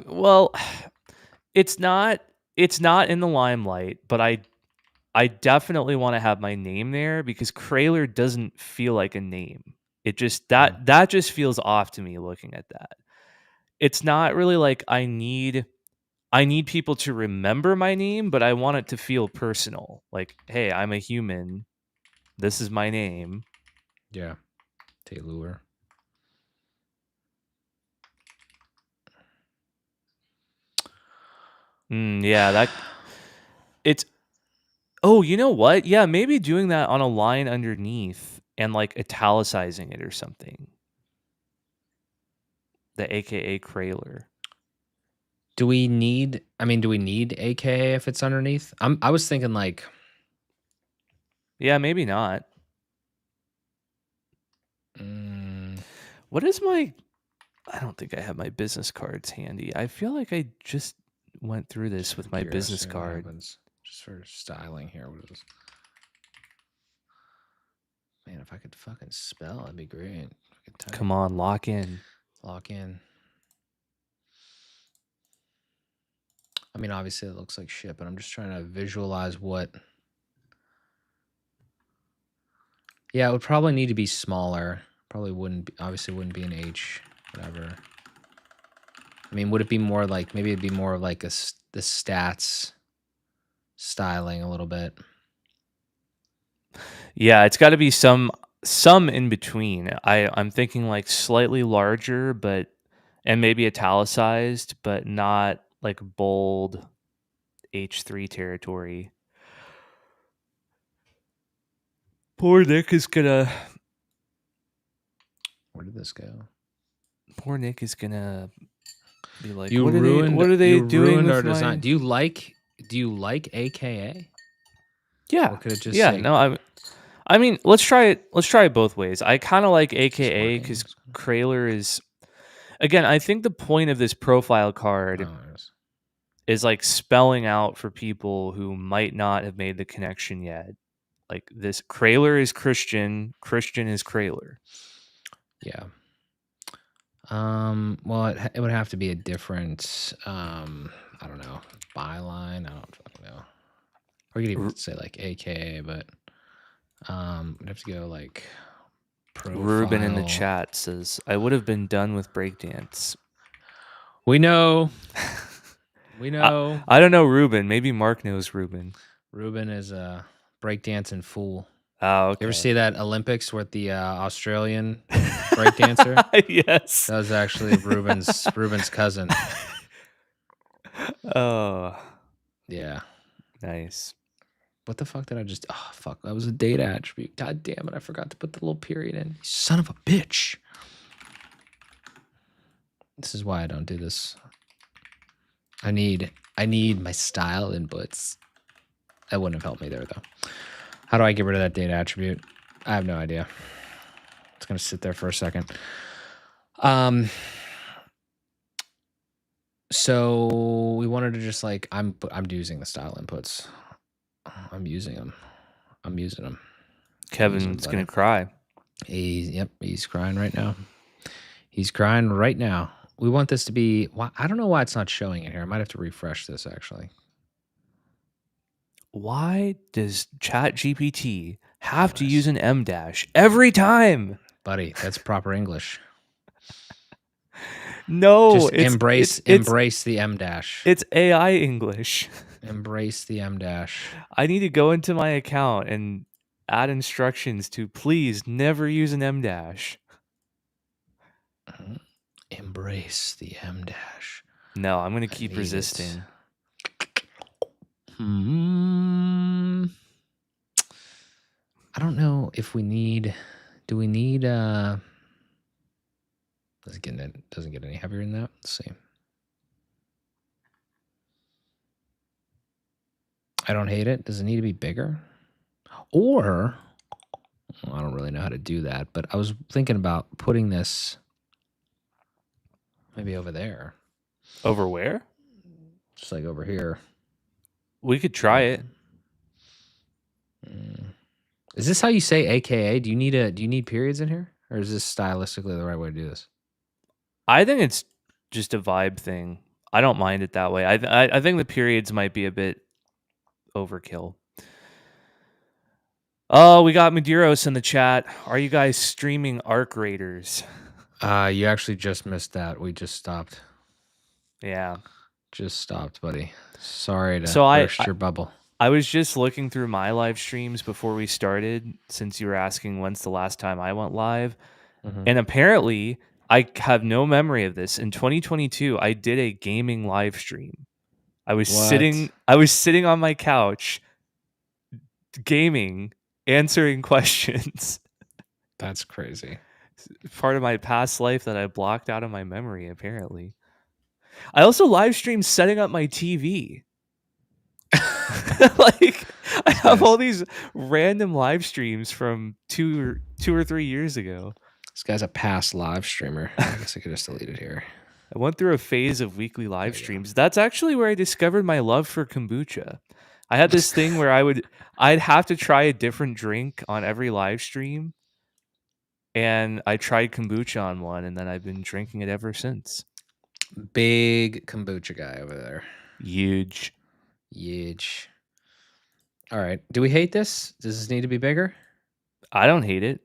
Well, it's not in the limelight, but I definitely want to have my name there because Craylor doesn't feel like a name. It just that just feels off to me looking at that. It's not really like I need people to remember my name, but I want it to feel personal. Like, hey, I'm a human. This is my name. Yeah. Taylor. Yeah, that it's oh, you know what? Yeah, maybe doing that on a line underneath and like italicizing it or something. The AKA Craylor. Do we need AKA if it's underneath? I was thinking like Yeah, maybe not. What is my I don't think I have my business cards handy. I feel like I just went through this with my business card. Just for styling here. What is this? Man, if I could fucking spell, that'd be great. Come on, lock in. Lock in. I mean, obviously it looks like shit, but I'm just trying to visualize what. Yeah, it would probably need to be smaller. Probably obviously wouldn't be an H, whatever. I mean, would it be more like, maybe it'd be more of like the stats styling a little bit. Yeah, it's got to be some in between. I'm thinking like slightly larger, but and maybe italicized, but not like bold H3 territory. Poor Nick is gonna. Where did this go? Poor Nick is gonna be like, you what ruined, are they you doing ruined with our my... design. Do you like AKA? Yeah. Or could it just yeah, say, no, I mean, let's try it both ways. I kind of like AKA working? because Craylor is, again, I think the point of this profile card Oh, yes. is like spelling out for people who might not have made the connection yet. Like this, Craylor is Christian, Christian is Craylor. Yeah. Well, it would have to be a different, I don't know, byline. I don't fucking know. Or you could even say like AKA, but we'd have to go like profile. Ruben in the chat says, I would have been done with breakdance. We know. We know. I don't know Ruben. Maybe Mark knows Ruben. Ruben is a breakdancing fool. Oh, okay. You ever see that Olympics with the Australian breakdancer? Yes. That was actually Ruben's cousin. Oh. Yeah. Nice. What the fuck did I just... Oh, fuck. That was a data attribute. God damn it. I forgot to put the little period in. You son of a bitch. This is why I don't do this. I need my style inputs. That wouldn't have helped me there, though. How do I get rid of that data attribute? I have no idea. It's going to sit there for a second. So we wanted to just like... I'm using the style inputs. I'm using them. Kevin's going to cry. He's crying right now. He's crying right now. We want this to be... I don't know why it's not showing it here. I might have to refresh this, actually. Why does ChatGPT have to use an M dash every time? Buddy, that's proper English. No, just embrace the M dash. It's AI English. Embrace the M dash. I need to go into my account and add instructions to please never use an M dash. Embrace the M dash. No, I'm going to keep resisting. I don't know if we need... Do we need... Doesn't get any heavier than that. Let's see. I don't hate it. Does it need to be bigger? Or... I don't really know how to do that, but I was thinking about putting this maybe over there. Over where? Just like over here. We could try it. Is this how you say AKA? Do you need periods in here? Or is this stylistically the right way to do this? I think it's just a vibe thing. I don't mind it that way. I think the periods might be a bit overkill. Oh, we got Medeiros in the chat. Are you guys streaming Arc Raiders? You actually just missed that. We just stopped. Yeah. Just stopped, buddy. Sorry to So burst your bubble. I was just looking through my live streams before we started, since you were asking when's the last time I went live. And apparently, I have no memory of this. In 2022, I did a gaming live stream. I was sitting on my couch gaming, answering questions. That's crazy. Part of my past life that I blocked out of my memory, apparently. I also live streamed setting up my TV. Like, I have all these random live streams from two or 3 years ago. This guy's a past live streamer. I guess I could just delete it here. I went through a phase of weekly live streams. That's actually where I discovered my love for kombucha. I had this thing where I'd have to try a different drink on every live stream. And I tried kombucha on one, and then I've been drinking it ever since. Big kombucha guy over there. Huge. All right. Do we hate this? Does this need to be bigger? I don't hate it.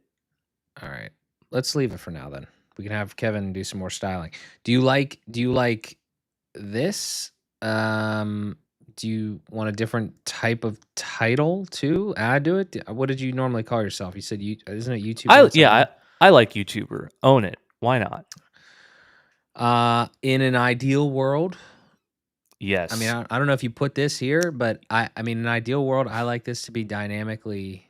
All right. Let's leave it for now then. We can have Kevin do some more styling. Do you like this? Do you want a different type of title to add to it? What did you normally call yourself? You said isn't it YouTube? I like YouTuber. Own it. Why not? In an ideal world, yes. I mean, I don't know if you put this here, but I mean, in an ideal world, I like this to be dynamically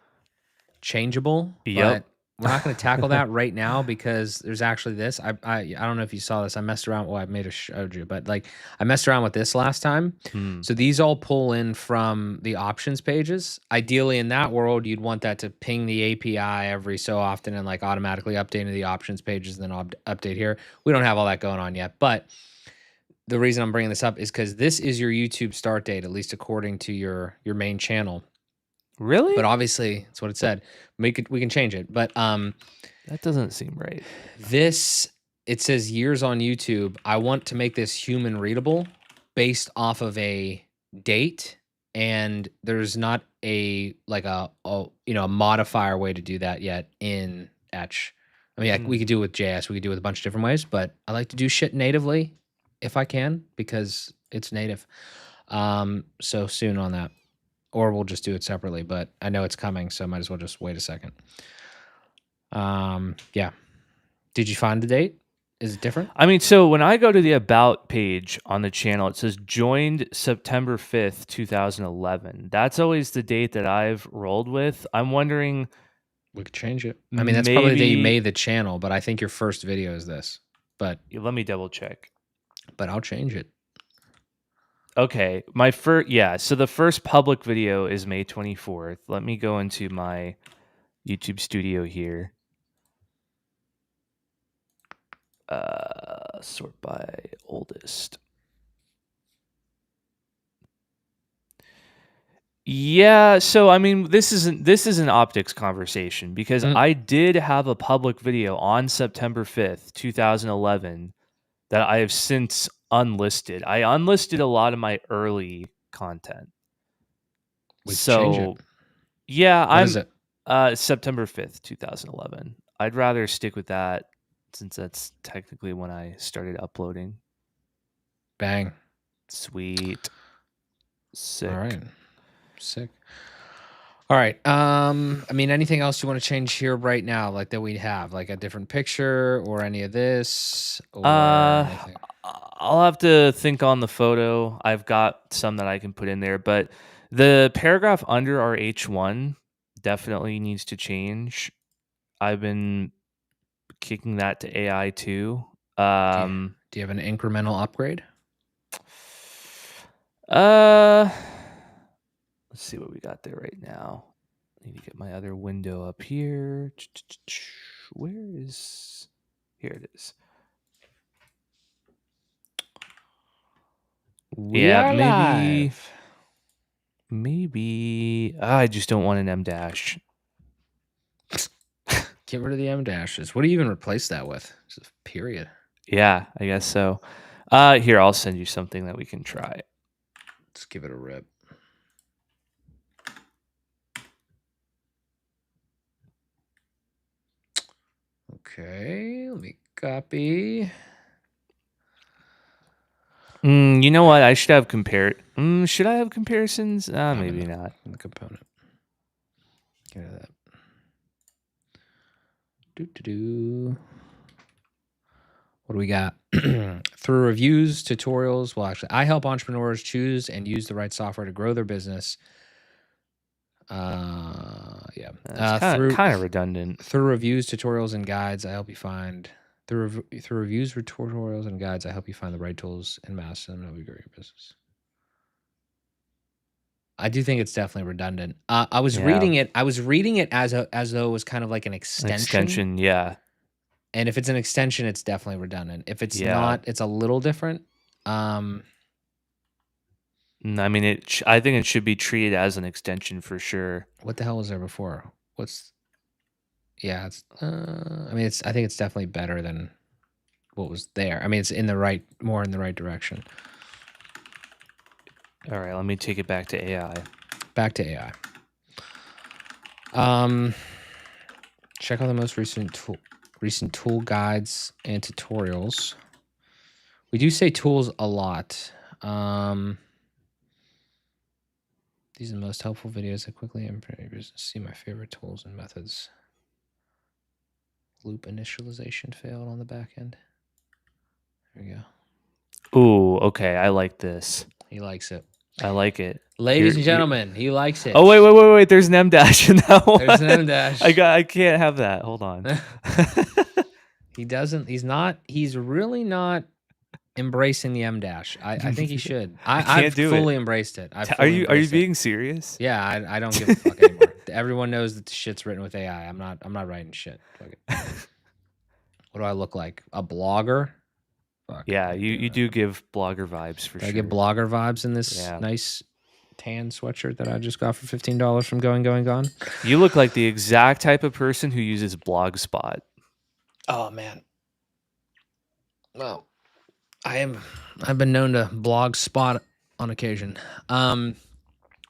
changeable. Yep. But we're not going to tackle that right now because there's actually this. I don't know if you saw this. I messed around. Well, I made a showed you, but like I messed around with this last time. So these all pull in from the options pages. Ideally, in that world, you'd want that to ping the API every so often and like automatically update into the options pages and then update here. We don't have all that going on yet, but the reason I'm bringing this up is because this is your YouTube start date, at least according to your main channel. Really? But obviously, that's what it said. We can change it. But that doesn't seem right. It says years on YouTube. I want to make this human readable based off of a date, and there's not a modifier way to do that yet in Etch. I mean, we could do it with JS. We could do it with a bunch of different ways, but I like to do shit natively if I can because it's native. So soon on that. Or we'll just do it separately, but I know it's coming, so I might as well just wait a second. Yeah. Did you find the date? Is it different? I mean, so when I go to the About page on the channel, it says joined September 5th, 2011. That's always the date that I've rolled with. I'm wondering... We could change it. I mean, that's probably the day you made the channel, but I think your first video is this. But let me double check. But I'll change it. Okay, so the first public video is May 24th. Let me go into my YouTube studio here. Sort by oldest. Yeah, so I mean, this is an optics conversation because I did have a public video on September 5th, 2011 that I have since unlisted. I unlisted a lot of my early content. Yeah, I'm September 5th, 2011. I'd rather stick with that since that's technically when I started uploading. Bang. Sweet. Sick. All right. Sick. All right. I mean, anything else you want to change here right now, like that we have, like a different picture or any of this? Or anything? I'll have to think on the photo. I've got some that I can put in there, but the paragraph under our H1 definitely needs to change. I've been kicking that to AI too. Do you have an incremental upgrade? Let's see what we got there right now. I need to get my other window up here. Here it is. Maybe I just don't want an M dash. Get rid of the M dashes. What do you even replace that with? Just a period. Yeah, I guess so. Here, I'll send you something that we can try. Let's give it a rip. Okay, let me copy. You know what? I should have should I have comparisons? Maybe not. In the component. Get rid of that. What do we got? Through reviews, tutorials. Well, actually, I help entrepreneurs choose and use the right software to grow their business. Yeah. It's kind of redundant. Through reviews, tutorials, and guides, I help you find through reviews, tutorials, and guides. I help you find the right tools and master them to help you grow your business. I do think it's definitely redundant. I was reading it. I was reading it as though it was kind of like an extension. Extension, yeah. And if it's an extension, it's definitely redundant. If it's not, it's a little different. I mean, I think it should be treated as an extension for sure. What the hell was there before? Yeah, it's. I mean, I think it's definitely better than what was there. I mean, it's more in the right direction. All right, let me take it back to AI. Back to AI. Check out the most recent tool guides and tutorials. We do say tools a lot. These are the most helpful videos that quickly improve your business. See my favorite tools and methods. Loop initialization failed on the back end. There we go. Ooh, okay. I like this. He likes it. I like it. Ladies and gentlemen, he likes it. Oh, wait. There's an M dash in that one. There's an M dash. I can't have that. Hold on. He doesn't. He's really not embracing the M dash. I think he should. I've fully embraced it. Are you being serious? Yeah, I don't give a fuck anymore. Everyone knows that the shit's written with AI. I'm not writing shit. What do I look like? A blogger? Fuck. Yeah, you do give blogger vibes for sure. I get blogger vibes in this nice tan sweatshirt that I just got for $15 from Going Gone. You look like the exact type of person who uses Blogspot. Oh man. Well, I've been known to Blogspot on occasion.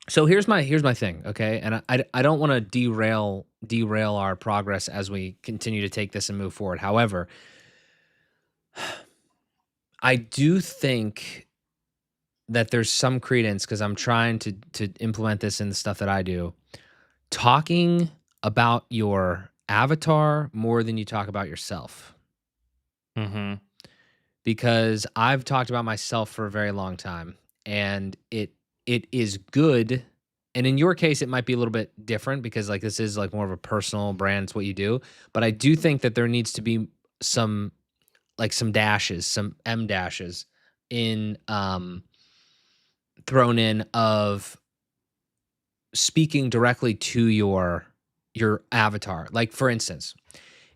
So here's my thing, okay? And I don't want to derail our progress as we continue to take this and move forward. However, I do think that there's some credence, because I'm trying to implement this in the stuff that I do, talking about your avatar more than you talk about yourself. Mm-hmm. Because I've talked about myself for a very long time, and it is good. And in your case, it might be a little bit different because like this is like more of a personal brand. It's what you do. But I do think that there needs to be some dashes, some M dashes in thrown in of speaking directly to your avatar. Like for instance,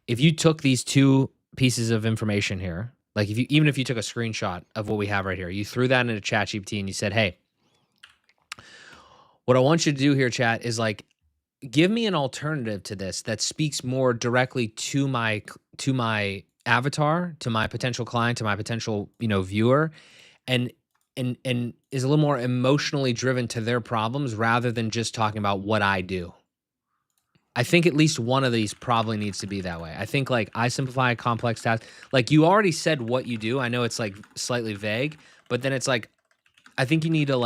if you took these two pieces of information here, like even if you took a screenshot of what we have right here, you threw that into ChatGPT and you said, "Hey, what I want you to do here, chat, is like give me an alternative to this that speaks more directly to my avatar, to my potential client, to my potential, viewer, and is a little more emotionally driven to their problems rather than just talking about what I do." I think at least one of these probably needs to be that way. I think like I simplify a complex task. Like you already said what you do. I know it's like slightly vague, but then it's like, I think you need to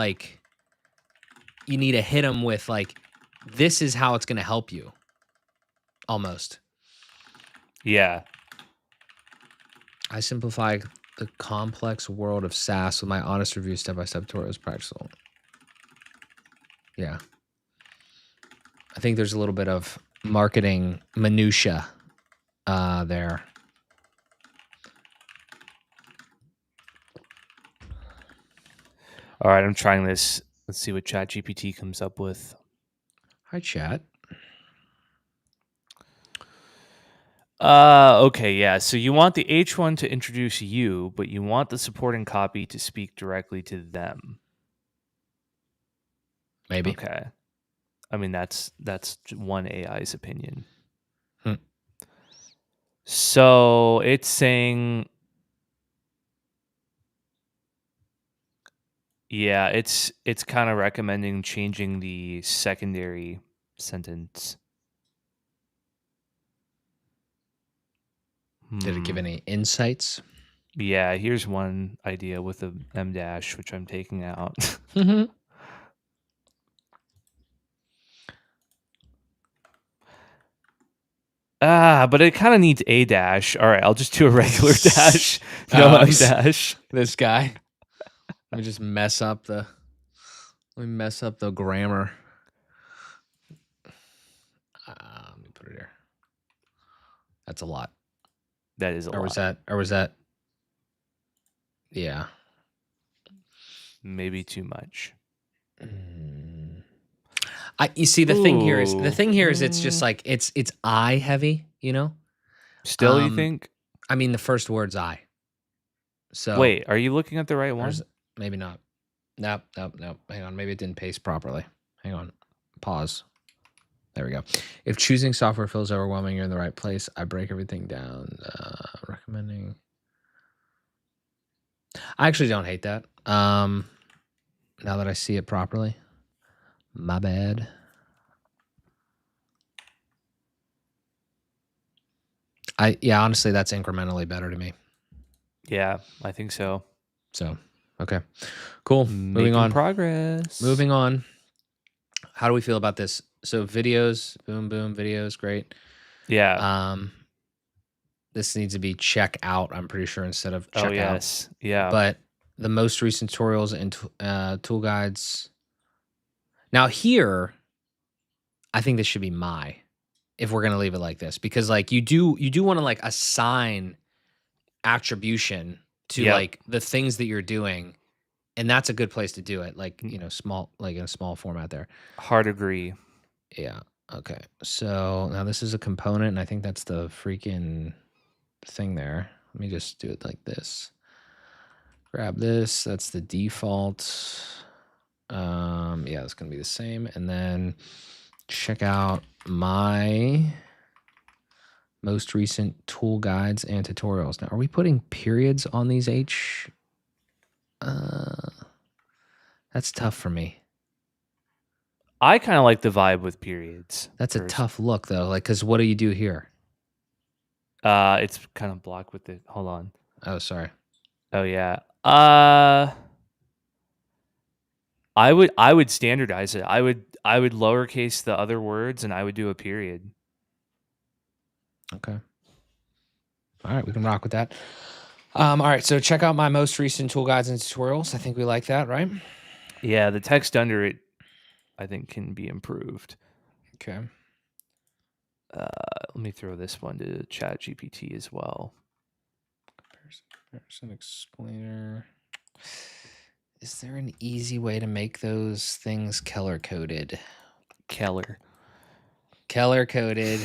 hit them with like, this is how it's going to help you. Almost. Yeah. I simplify the complex world of SaaS with my honest review, step-by-step tutorials, practical. Yeah. I think there's a little bit of marketing minutia there. All right, I'm trying this. Let's see what ChatGPT comes up with. Hi, chat. Okay, yeah. So you want the H1 to introduce you, but you want the supporting copy to speak directly to them. Maybe. Okay. I mean, that's one AI's opinion. So it's saying, yeah, it's kind of recommending changing the secondary sentence. Did it give any insights? Yeah, here's one idea with a M dash, which I'm taking out. But it kind of needs a dash. All right, I'll just do a regular dash. No M dash. This guy. Let me just mess up the grammar. Let me put it here. That's a lot. That is a lot. Or was that? Yeah. Maybe too much. You see, the thing here is it's just like it's I heavy, you know. Still, you think? I mean, the first word's I. So wait, are you looking at the right one? Maybe not. Nope. Hang on, maybe it didn't paste properly. Hang on. Pause. There we go. If choosing software feels overwhelming, you're in the right place. I break everything down. Recommending. I actually don't hate that. Now that I see it properly. My bad. Honestly, that's incrementally better to me. Yeah, I think so. So, okay. Cool. Moving on. Progress. Moving on. How do we feel about this? So videos, boom, videos, great. Yeah. This needs to be check out, I'm pretty sure, instead of check out. Yes. Yeah. But the most recent tutorials and tool guides. Now here, I think this should be my, if we're gonna leave it like this, because like you do want to like assign attribution to like the things that you're doing, and that's a good place to do it. Like, you know, small, like in a small format there. Hard agree. Yeah. Okay. So now this is a component, and I think that's the freaking thing there. Let me just do it like this. Grab this. That's the default. Yeah, it's gonna be the same. And then check out my most recent tool guides and tutorials. Now, are we putting periods on these H? That's tough for me. I kind of like the vibe with periods. That's a tough look though. Like, cause what do you do here? It's kind of blocked with it. Hold on. Oh, sorry. Oh yeah. I would standardize it. I would lowercase the other words and I would do a period. Okay. All right, we can rock with that. All right, so check out my most recent tool guides and tutorials. I think we like that, right? Yeah, the text under it, I think, can be improved. Okay. Let me throw this one to ChatGPT as well. Comparison explainer. Is there an easy way to make those things color coded? Color coded.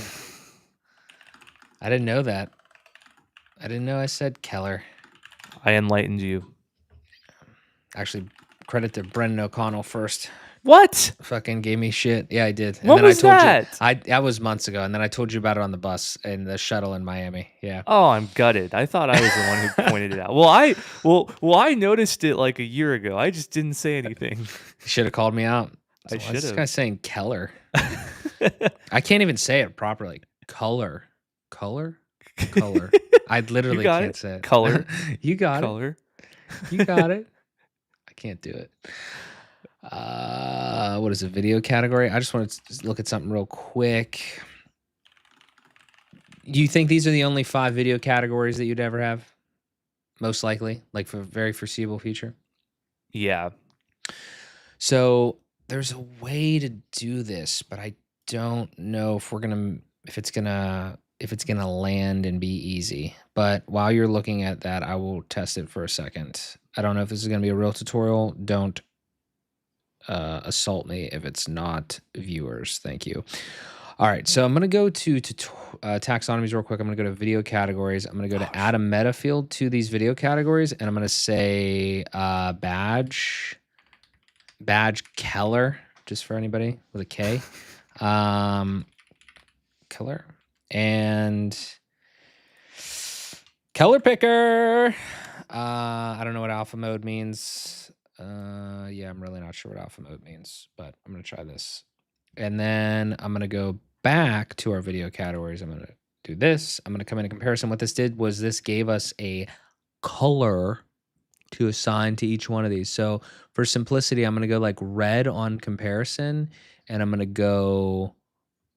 I didn't know that. I didn't know I said Keller. I enlightened you. Actually, credit to Brendan O'Connell first. What? Fucking gave me shit. Yeah, I did. And what then was I told that? That was months ago, and then I told you about it on the bus and the shuttle in Miami. Yeah. Oh, I'm gutted. I thought I was the one who pointed it out. Well, I noticed it like a year ago. I just didn't say anything. You should have called me out. I should have. This guy's saying Keller. I can't even say it properly. Color. I literally can't say it. Color. You got Color. It. You got it. I can't do it. What is a video category? I just want to look at something real quick. Do you think these are the only 5 video categories that you'd ever have? Most likely, like for very foreseeable future? Yeah. So there's a way to do this, but I don't know if it's gonna land and be easy. But while you're looking at that, I will test it for a second. I don't know if this is gonna be a real tutorial. Don't assault me if it's not, viewers. Thank you. All right, so I'm gonna go to taxonomies real quick. I'm gonna go to video categories. I'm gonna go to add a meta field to these video categories, and I'm gonna say badge Keller, just for anybody with a K. Keller and Keller picker. I don't know what alpha mode means. Yeah, I'm really not sure what alpha mode means, but I'm gonna try this. And then I'm gonna go back to our video categories. I'm gonna do this. I'm going to come in comparison. What this did was this gave us a color to assign to each one of these. So for simplicity, I'm going to go like red on comparison, and I'm going to go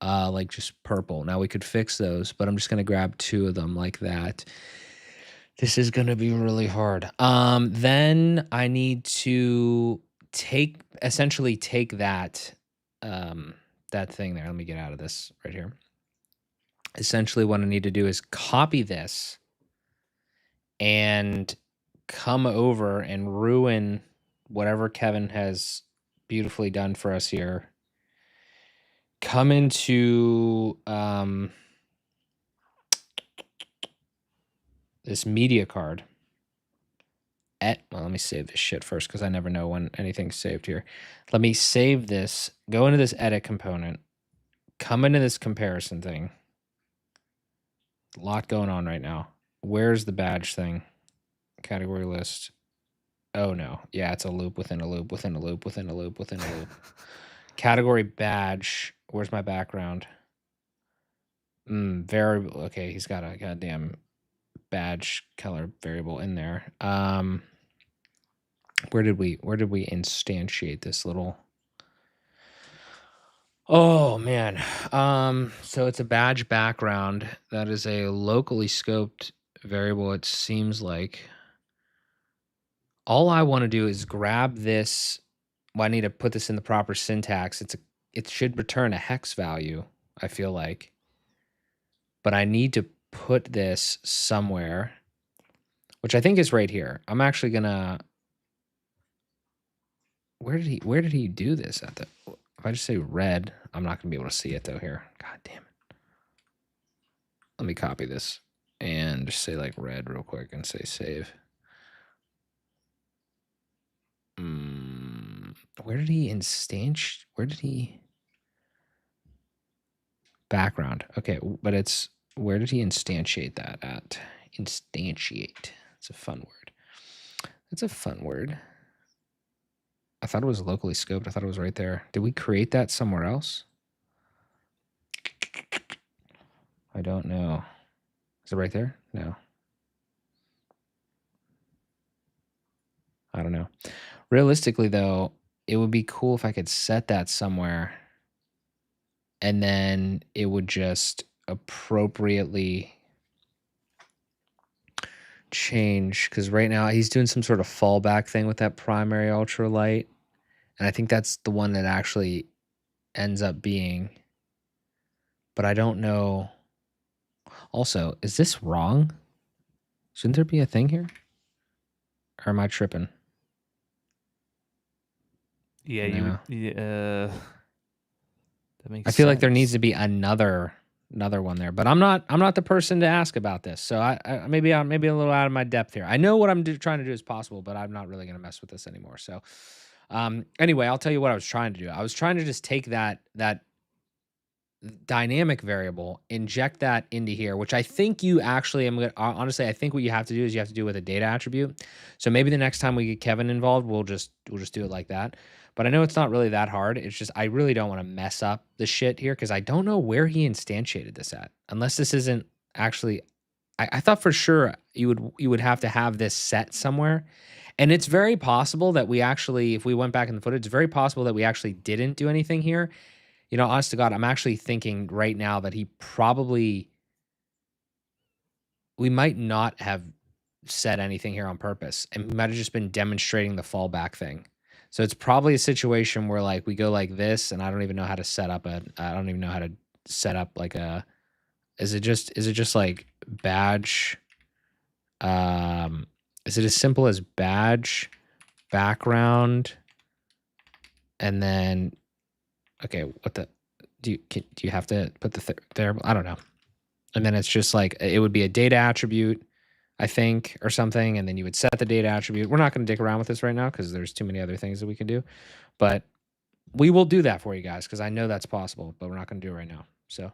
like just purple. Now we could fix those, but I'm just going to grab 2 of them like that. This is going to be really hard. Then I need to essentially take that that thing there. Let me get out of this right here. Essentially what I need to do is copy this and come over and ruin whatever Kevin has beautifully done for us here. Come into this media card. Well, let me save this shit first because I never know when anything's saved here. Let me save this, go into this edit component, come into this comparison thing. A lot going on right now. Where's the badge thing? Category list. Oh no. Yeah, it's a loop within a loop within a loop within a loop within a loop. Category badge. Where's my background? Variable. Okay, he's got a goddamn badge color variable in there. Where did we instantiate this little? Oh man. So it's a badge background that is a locally scoped variable, it seems like. All I want to do is grab this. Well, I need to put this in the proper syntax. It should return a hex value, I feel like. But I need to put this somewhere, which I think is right here. I'm actually gonna. Where did he do this at the? If I just say red, I'm not gonna be able to see it though here. God damn it. Let me copy this and just say like red real quick and say save. Where did he instantiate? Where did he? Background. Okay, but it's, where did he instantiate that at? Instantiate. It's a fun word. It's a fun word. I thought it was locally scoped. I thought it was right there. Did we create that somewhere else? I don't know. Is it right there? No. I don't know. Realistically, though, it would be cool if I could set that somewhere and then it would just appropriately change, because right now he's doing some sort of fallback thing with that primary ultralight, and I think that's the one that actually ends up being, but I don't know. Also, is this wrong? Shouldn't there be a thing here? Or am I tripping? Yeah, No. you would. That makes I feel like sense. there needs to be another one there, but I'm not the person to ask about this. So I maybe I'm a little out of my depth here. I know what I'm trying to do is possible, but I'm not really going to mess with this anymore. So anyway, I'll tell you what I was trying to do. I was trying to just take that dynamic variable, inject that into here, which I think you actually, honestly, I think what you have to do is you have to do with a data attribute. So maybe the next time we get Kevin involved, we'll just do it like that. But I know it's not really that hard. It's just, I really don't want to mess up the shit here because I don't know where he instantiated this at. Unless this isn't actually, I thought for sure you would have to have this set somewhere. And it's very possible that we actually, if we went back in the footage, it's very possible that we actually didn't do anything here. You know, honest to God, I'm actually thinking right now that we might not have said anything here on purpose, and we might have just been demonstrating the fallback thing. So it's probably a situation where like we go like this, and I don't even know how to set up like a, is it just like badge? Is it as simple as badge, background, and then, okay, what the, do you have to put the variable? I don't know. And then it's just like, it would be a data attribute, I think, or something, and then you would set the data attribute. We're not going to dick around with this right now because there's too many other things that we can do, but we will do that for you guys because I know that's possible, but we're not going to do it right now. So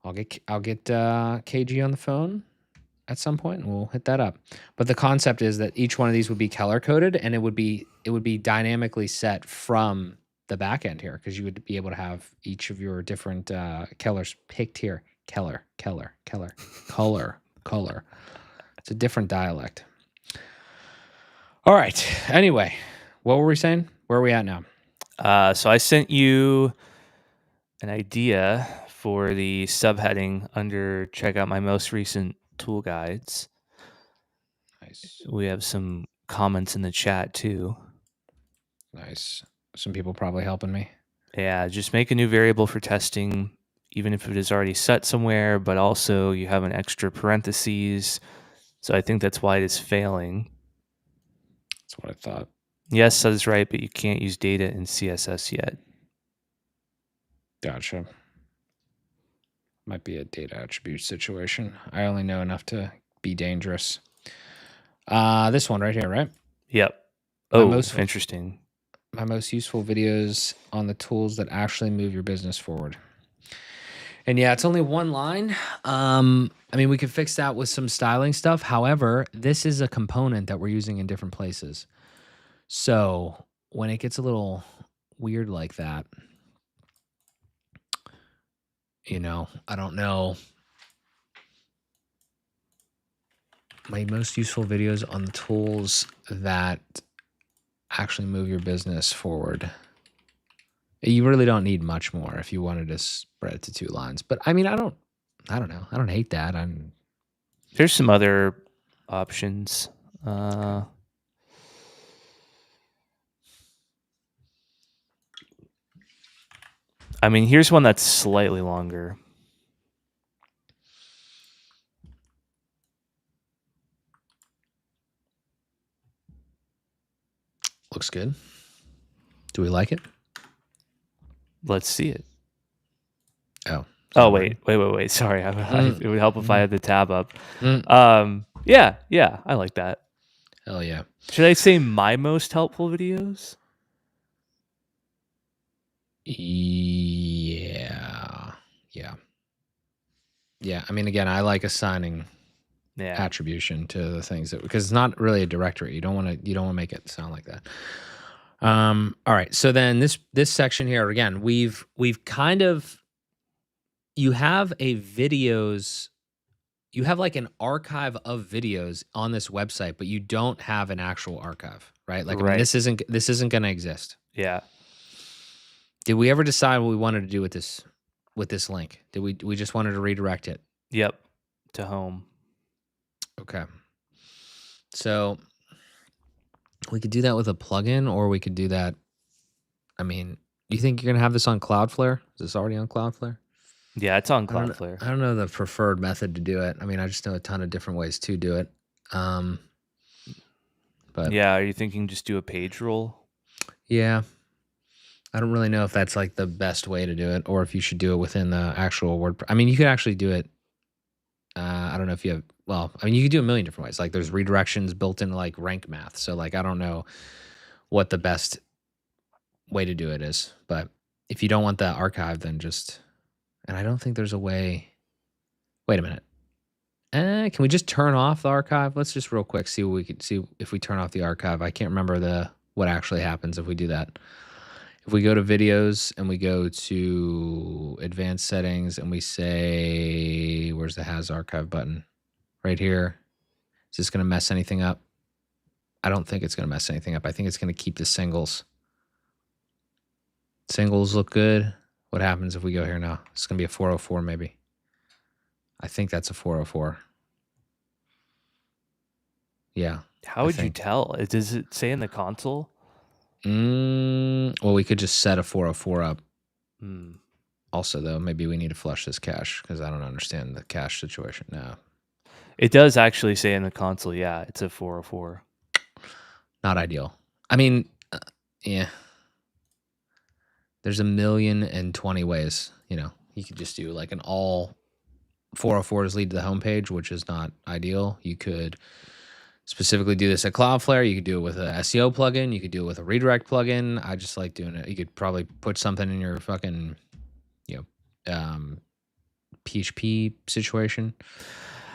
I'll get KG on the phone at some point and we'll hit that up. But the concept is that each one of these would be color coded, and it would be dynamically set from the back end here, because you would be able to have each of your different colors picked here Keller. Color. It's a different dialect. All right. Anyway, what were we saying? Where are we at now? So I sent you an idea for the subheading under check out my most recent tool guides. Nice. We have some comments in the chat too. Nice. Some people probably helping me. Yeah, just make a new variable for testing, even if it is already set somewhere, but also you have an extra parentheses. So I think that's why it is failing. That's what I thought. Yes, that is right, but you can't use data in CSS yet. Gotcha. Might be a data attribute situation. I only know enough to be dangerous. This one right here, right? Yep. Oh, interesting. My most useful videos on the tools that actually move your business forward. And yeah, it's only one line. I mean, we could fix that with some styling stuff. However, this is a component that we're using in different places. So when it gets a little weird like that, you know, I don't know. My most useful videos on the tools that actually move your business forward. You really don't need much more if you wanted to spread it to 2 lines. But I mean, I don't know. I don't hate that. There's some other options. I mean, here's one that's slightly longer. Looks good. Do we like it? Let's see it. Oh, wait. Sorry. It would help if I had the tab up. Yeah, I like that. Hell yeah. Should I say my most helpful videos? Yeah. I mean, again, I like assigning attribution to the things that, because it's not really a directory. You don't want to make it sound like that. All right. So then this section here, again, we've kind of, you have you have like an archive of videos on this website, but you don't have an actual archive, right? Like, right. I mean, this isn't going to exist. Yeah. Did we ever decide what we wanted to do with this link? Did we just wanted to redirect it? Yep. To home. Okay. So we could do that with a plugin, or we could do that. I mean, do you think you're going to have this on Cloudflare? Is this already on Cloudflare? Yeah, it's on Cloudflare. I don't know the preferred method to do it. I mean, I just know a ton of different ways to do it. But yeah, are you thinking just do a page roll? Yeah. I don't really know if that's like the best way to do it, or if you should do it within the actual WordPress. I mean, you could actually do it. I don't know if you have, well, I mean, you could do a million different ways. Like there's redirections built into like rank math. So like, I don't know what the best way to do it is, but if you don't want that archive, then just, and I don't think there's a way. Wait a minute. Can we just turn off the archive? Let's just real quick see what we could see if we turn off the archive. I can't remember what actually happens if we do that. If we go to videos and we go to advanced settings and we say, where's the has archive button? Right here. Is this going to mess anything up? I don't think it's going to mess anything up. I think it's going to keep the singles. Singles look good. What happens if we go here now? It's going to be a 404 maybe. I think that's a 404. Yeah. How would you tell? Does it say in the console? Well, we could just set a 404 up. Also, though, maybe we need to flush this cache because I don't understand the cache situation now. It does actually say in the console, yeah, it's a 404. Not ideal. I mean, yeah. There's 1,020 ways. You know, you could just do like an all 404s lead to the homepage, which is not ideal. You could specifically do this at Cloudflare. You could do it with a SEO plugin. You could do it with a redirect plugin. I just like doing it. You could probably put something in your fucking, PHP situation.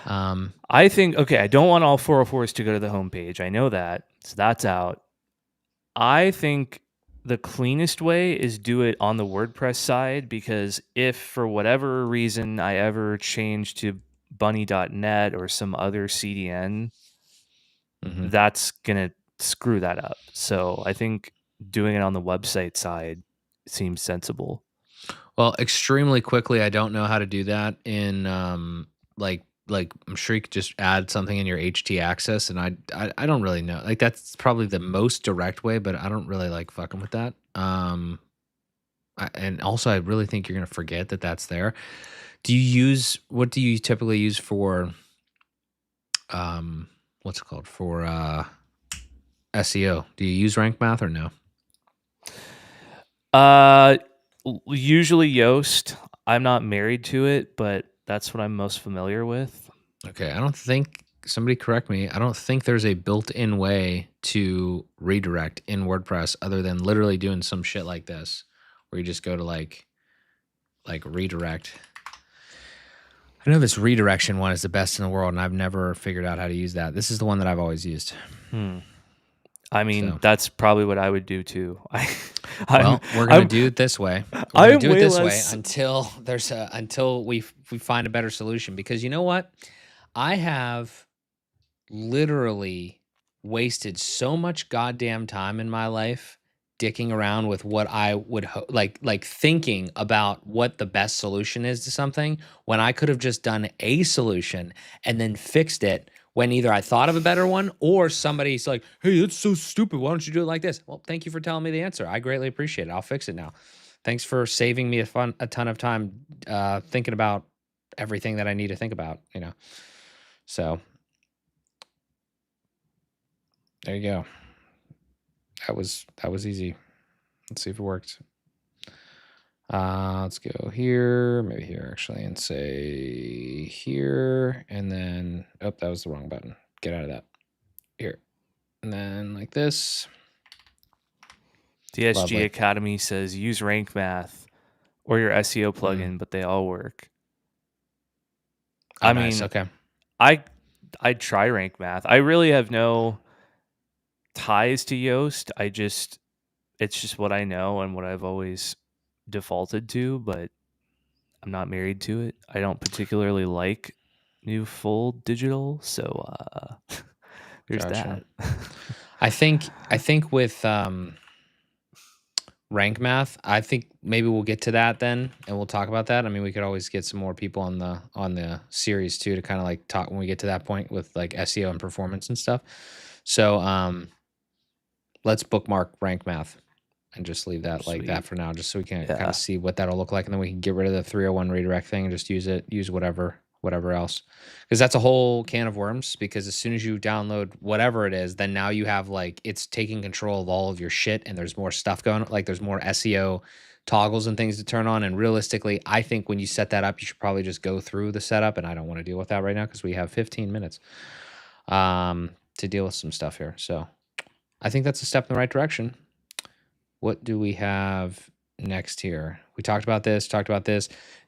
I think, okay, I don't want all 404s to go to the homepage. I know that. So that's out. I think the cleanest way is do it on the WordPress side, because if for whatever reason I ever change to bunny.net or some other CDN, that's going to screw that up. So I think doing it on the website side seems sensible. Well, extremely quickly, I don't know how to do that in like I'm sure you could just add something in your HT access, and I don't really know. Like that's probably the most direct way, but I don't really like fucking with that. And also I really think you're gonna forget that that's there. What do you typically use for what's it called for SEO? Do you use rank math or no? Usually Yoast. I'm not married to it, but that's what I'm most familiar with. Okay, I don't think, somebody correct me, I don't think there's a built-in way to redirect in WordPress other than literally doing some shit like this, where you just go to like redirect. I know this redirection one is the best in the world, and I've never figured out how to use that. This is the one that I've always used. I mean, So. that's probably what I would do too. Well, we're gonna do it this way. We're gonna do it this way until we find a better solution. Because you know what, I have literally wasted so much goddamn time in my life dicking around with what I would like thinking about what the best solution is to something, when I could have just done a solution and then fixed it when either I thought of a better one or somebody's like, "Hey, that's so stupid. Why don't you do it like this?" Well, thank you for telling me the answer. I greatly appreciate it. I'll fix it now. Thanks for saving me a ton of time thinking about everything that I need to think about, you know. So there you go. That was easy. Let's see if it worked. Let's go here, maybe here actually, and say here, and then, oh, that was the wrong button. Get out of that. Here. And then like this. DSG Lovely. Academy says use rank math or your SEO plugin, but they all work. Oh, I nice. mean, Okay. I'd try rank math. I really have no ties to Yoast. It's just what I know and what I've always defaulted to, but I'm not married to it. I don't particularly like new full digital, so there's Gotcha. that. I think with rank math, I think maybe we'll get to that then, and we'll talk about that. I mean, we could always get some more people on the series too, to kind of like talk when we get to that point with like SEO and performance and stuff. So let's bookmark rank math and just leave that like that for now, just so we can kind of see what that'll look like, and then we can get rid of the 301 redirect thing and just use whatever else, because that's a whole can of worms. Because as soon as you download whatever it is, then now you have like, it's taking control of all of your shit, and there's more stuff going on, like there's more SEO toggles and things to turn on. And realistically, I think when you set that up, you should probably just go through the setup, and I don't want to deal with that right now because we have 15 minutes to deal with some stuff here. So I think that's a step in the right direction. What do we have next here? We talked about this.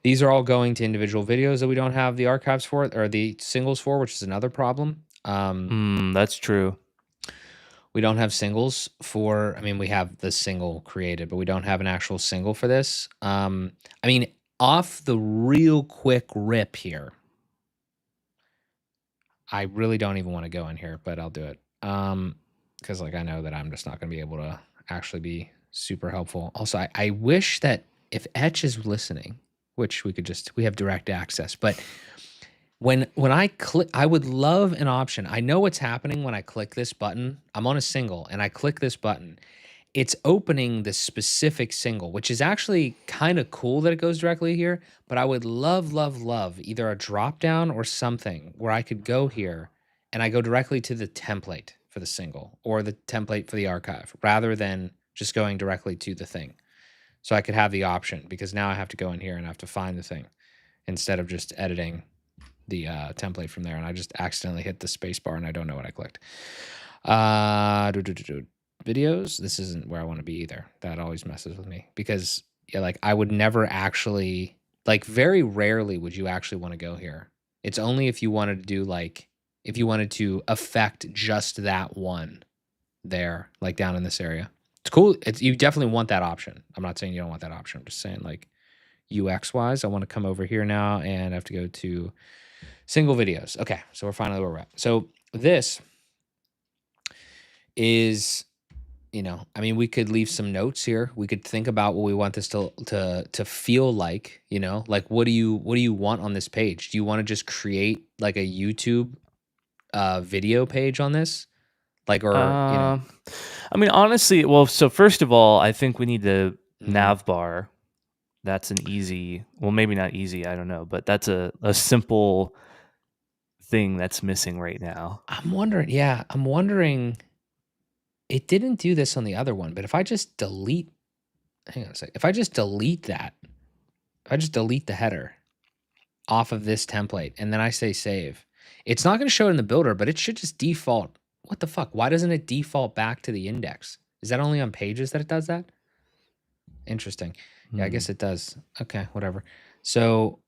These are all going to individual videos that we don't have the archives for, or the singles for, which is another problem. That's true. We don't have singles for, I mean, we have the single created, but we don't have an actual single for this. I mean, off the real quick rip here, I really don't even want to go in here, but I'll do it. Because like, I know that I'm just not going to be able to actually be super helpful. Also, I wish that if Etch is listening, which we have direct access, but when I click, I would love an option. I know what's happening when I click this button. I'm on a single and I click this button. It's opening the specific single, which is actually kind of cool that it goes directly here, but I would love either a drop down or something where I could go here and I go directly to the template for the single or the template for the archive, rather than just going directly to the thing. So I could have the option, because now I have to go in here and I have to find the thing instead of just editing the template from there. And I just accidentally hit the space bar and I don't know what I clicked. Videos. This isn't where I want to be either. That always messes with me, because yeah, like I would never actually, like very rarely would you actually want to go here. It's only if you wanted to do like, if you wanted to affect just that one there, like down in this area. It's cool. You definitely want that option. I'm not saying you don't want that option. I'm just saying like UX wise, I want to come over here now and I have to go to single videos. Okay, so we're finally where we're at. So this is, I mean, we could leave some notes here. We could think about what we want this to feel like. Like what do you want on this page? Do you want to just create like a YouTube video page on this? Like, or I mean, honestly, well, so first of all, I think we need the Mhm. nav bar. That's an easy, well, maybe not easy, I don't know, but that's a simple thing that's missing right now. I'm wondering. It didn't do this on the other one, but if I just delete, hang on a sec. If I just delete that, if I just delete the header off of this template and then I say save, it's not going to show it in the builder, but it should just default. What the fuck? Why doesn't it default back to the index? Is that only on pages that it does that? Interesting. Yeah, I guess it does. Okay, whatever. So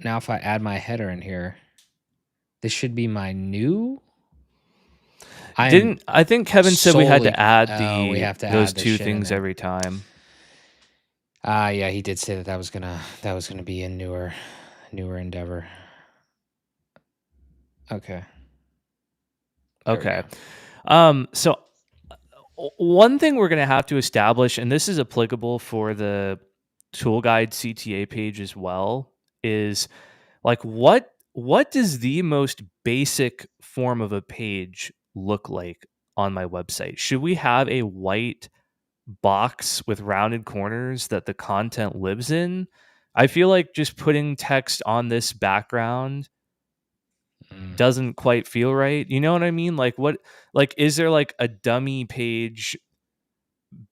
now if I add my header in here, this should be my new. I think Kevin said we had to add we have to those add the two shit in things there. every time. Yeah, he did say that was gonna be a newer endeavor. Okay. There we Okay. go. So one thing we're gonna have to establish, and this is applicable for the tool guide CTA page as well, is like what does the most basic form of a page look like on my website? Should we have a white box with rounded corners that the content lives in? I feel like just putting text on this background doesn't quite feel right. You know what I mean? Like is there like a dummy page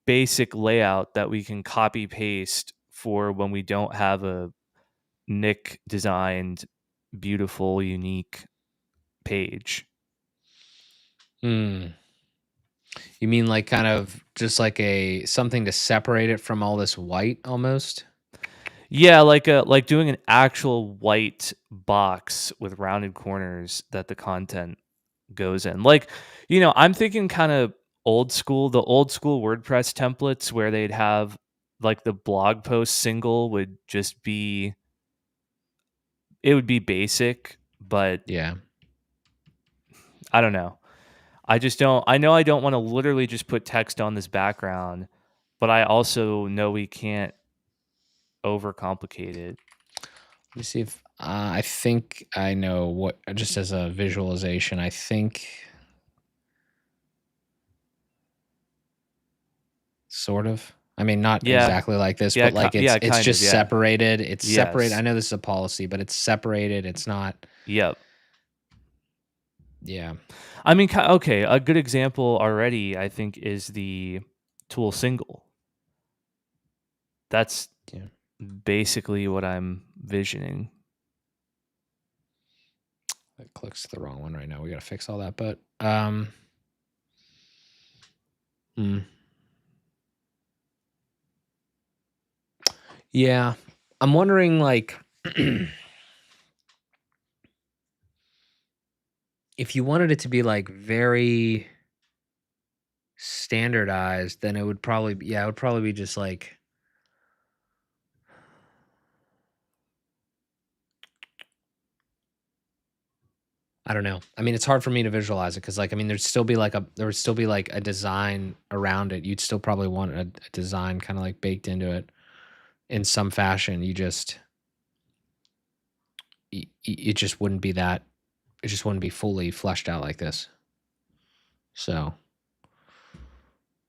basic layout that we can copy paste for when we don't have a Nick designed beautiful unique page? You mean like kind of just like a something to separate it from all this white almost? Yeah, like doing an actual white box with rounded corners that the content goes in. Like, I'm thinking kind of the old school WordPress templates where they'd have like the blog post single would just be, it would be basic, but Yeah. I don't know. I know I don't want to literally just put text on this background, but I also know we can't overcomplicate it. Let me see if I think I know what, just as a visualization, I think sort of. I mean, not exactly like this, but like it's just separated. It's separated. I know this is a policy, but it's separated. It's not. Yep. Yeah. I mean, okay, a good example already, I think, is the tool single. That's basically what I'm visioning. It clicks the wrong one right now. We got to fix all that, but yeah, I'm wondering like if you wanted it to be like very standardized, then it would probably be just like I don't know. I mean, it's hard for me to visualize it because, like, I mean, there would still be like a design around it. You'd still probably want a design kind of like baked into it in some fashion. It just wouldn't be that. It just wouldn't be fully fleshed out like this. So,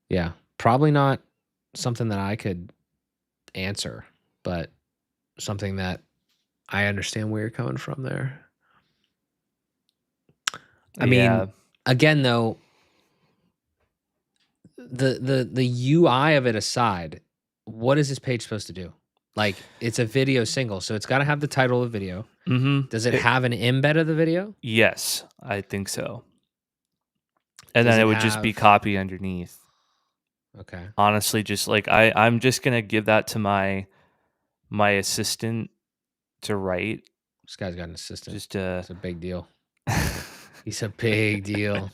yeah, probably not something that I could answer, but something that I understand where you're coming from there. I mean, again, though, the UI of it aside, what is this page supposed to do? Like, it's a video single, so it's got to have the title of the video. Mm-hmm. Does it have an embed of the video? Yes, I think so. And then it would just be copy underneath. Okay. Honestly, just like I'm just gonna give that to my assistant to write. This guy's got an assistant. It's Just a big deal. He's a big deal.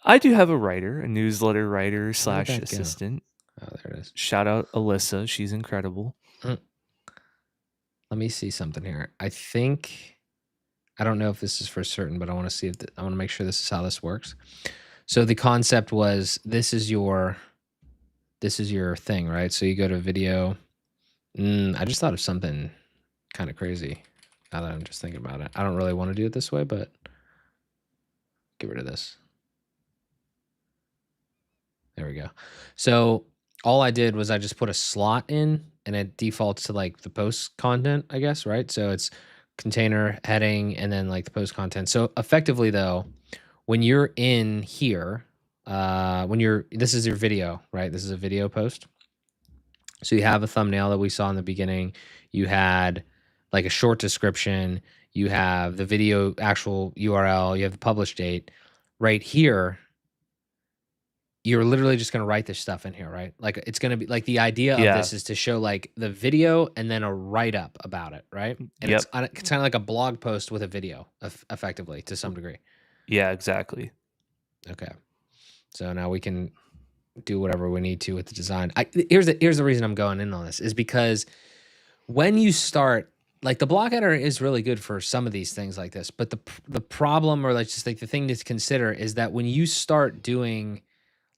I do have a writer, a newsletter writer / Where did that go? assistant. Oh, there it is. Shout out Alyssa. She's incredible. Let me see something here. I don't know if this is for certain, but I want to see if I want to make sure this is how this works. So the concept was this is your thing, right? So you go to video. I just thought of something kind of crazy now that I'm just thinking about it. I don't really want to do it this way, but get rid of this. There we go. So all I did was I just put a slot in and it defaults to like the post content, I guess, right? So it's container, heading, and then like the post content. So effectively though, when you're in here, this is your video, right? This is a video post. So you have a thumbnail that we saw in the beginning. You had like a short description. You have the video actual URL. You have the publish date. Right here, you're literally just going to write this stuff in here, right? Like it's going to be like the idea of this is to show like the video and then a write up about it, right? And it's kind of like a blog post with a video, effectively to some degree. Yeah, exactly. Okay, so now we can do whatever we need to with the design. Here's the reason I'm going in on this is because when you start, like the block editor is really good for some of these things like this, but the problem, or like just like the thing to consider, is that when you start doing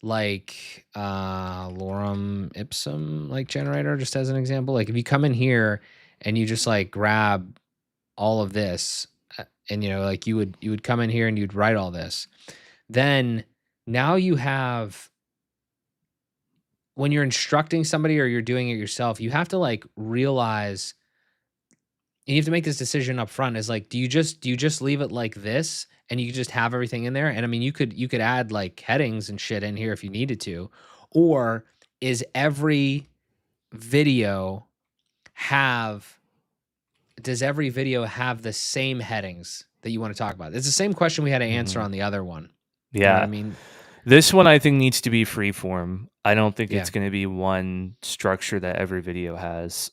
like lorem ipsum like generator, just as an example, like if you come in here and you just like grab all of this and like you would come in here and you'd write all this, then now you have, when you're instructing somebody or you're doing it yourself, you have to like realize, and you have to make this decision up front, is like, do you just leave it like this and you just have everything in there? And I mean, you could add like headings and shit in here if you needed to, or is every video does every video have the same headings that you want to talk about? It's the same question we had to answer on the other one. Yeah. You know what I mean? This one I think needs to be freeform. I don't think it's going to be one structure that every video has.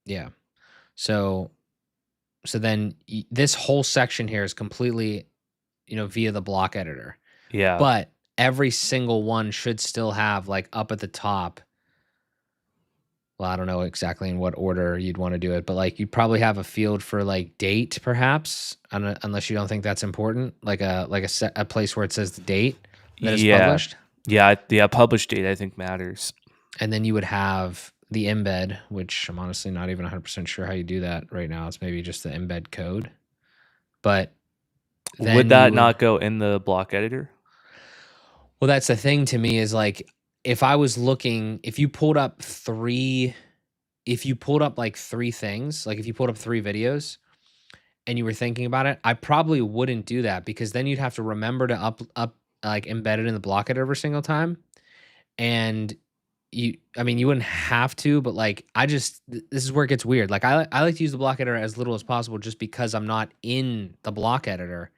Yeah. So then this whole section here is completely, via the block editor. Yeah. But every single one should still have like up at the top. Well, I don't know exactly in what order you'd want to do it, but like you'd probably have a field for like date, perhaps, unless you don't think that's important, like a place where it says the date that is published. Yeah, the published date I think matters. And then you would have the embed, which I'm honestly not even 100% sure how you do that right now. It's maybe just the embed code. But then would that not go in the block editor? Well, that's the thing to me, is like, if I was looking, if you pulled up like 3 things, like if you pulled up 3 videos and you were thinking about it, I probably wouldn't do that, because then you'd have to remember to like embed it in the block editor every single time. And you wouldn't have to, but like, this is where it gets weird. Like I like to use the block editor as little as possible, just because I'm not in the block editor.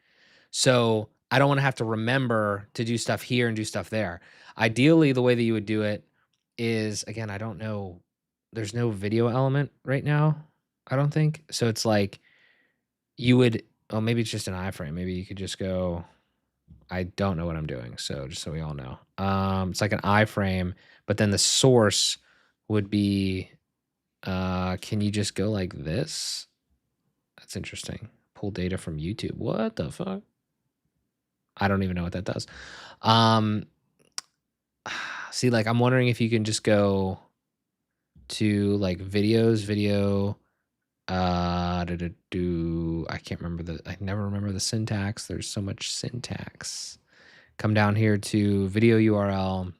So I don't want to have to remember to do stuff here and do stuff there. Ideally, the way that you would do it is, again, I don't know, there's no video element right now, I don't think. So it's like you would, maybe it's just an iframe. Maybe you could just go, I don't know what I'm doing. So just so we all know, it's like an iframe, but then the source would be, can you just go like this? That's interesting. Pull data from YouTube. What the fuck? I don't even know what that does. See, like, I'm wondering if you can just go to like videos, video, I can't remember I never remember the syntax. There's so much syntax. Come down here to video URL,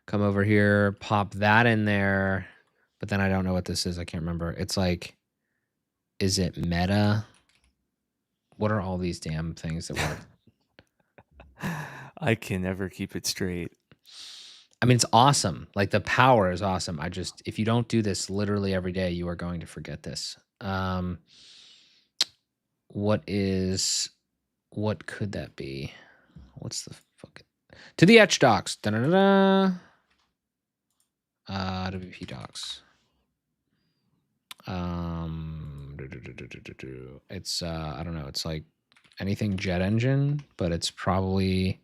come over here, pop that in there, but then I don't know what this is. I can't remember. It's like, is it meta? What are all these damn things that work? I can never keep it straight. I mean, it's awesome. Like, the power is awesome. If you don't do this literally every day, you are going to forget this. What could that be? What's the fuck? To the etch docs. Da-da-da-da. WP docs. It's I don't know. It's like anything jet engine, but it's probably,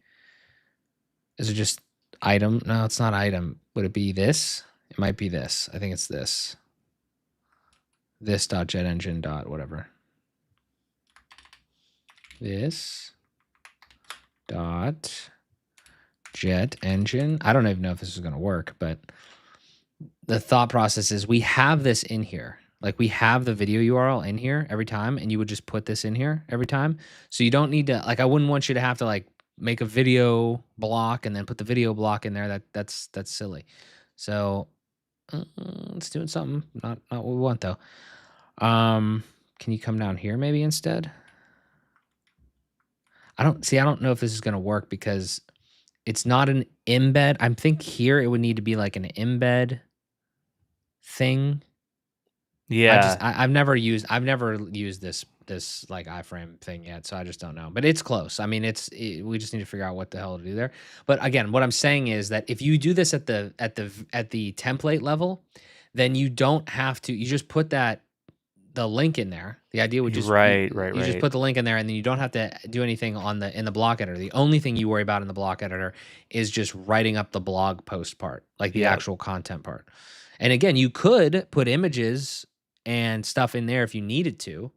is it just item? No, it's not item. Would it be this? It might be this. I think it's this. This dot jet engine dot whatever. This dot jet engine. I don't even know if this is going to work, but the thought process is we have this in here. Like we have the video URL in here every time, and you would just put this in here every time. So you don't need to, like, I wouldn't want you to have to like make a video block and then put the video block in there. That's silly. So let's do something. Not what we want though. Can you come down here maybe instead? I don't know if this is going to work because it's not an embed. I think here it would need to be like an embed thing. Yeah. I've never used this like iframe thing yet, so I just don't know. But it's close. I mean, we just need to figure out what the hell to do there. But again, what I'm saying is that if you do this at the template level, then you don't have to. You just put the link in there. The idea would just Right. you just put the link in there, and then you don't have to do anything in the block editor. The only thing you worry about in the block editor is just writing up the blog post part, like the actual content part. And again, you could put images and stuff in there if you needed to,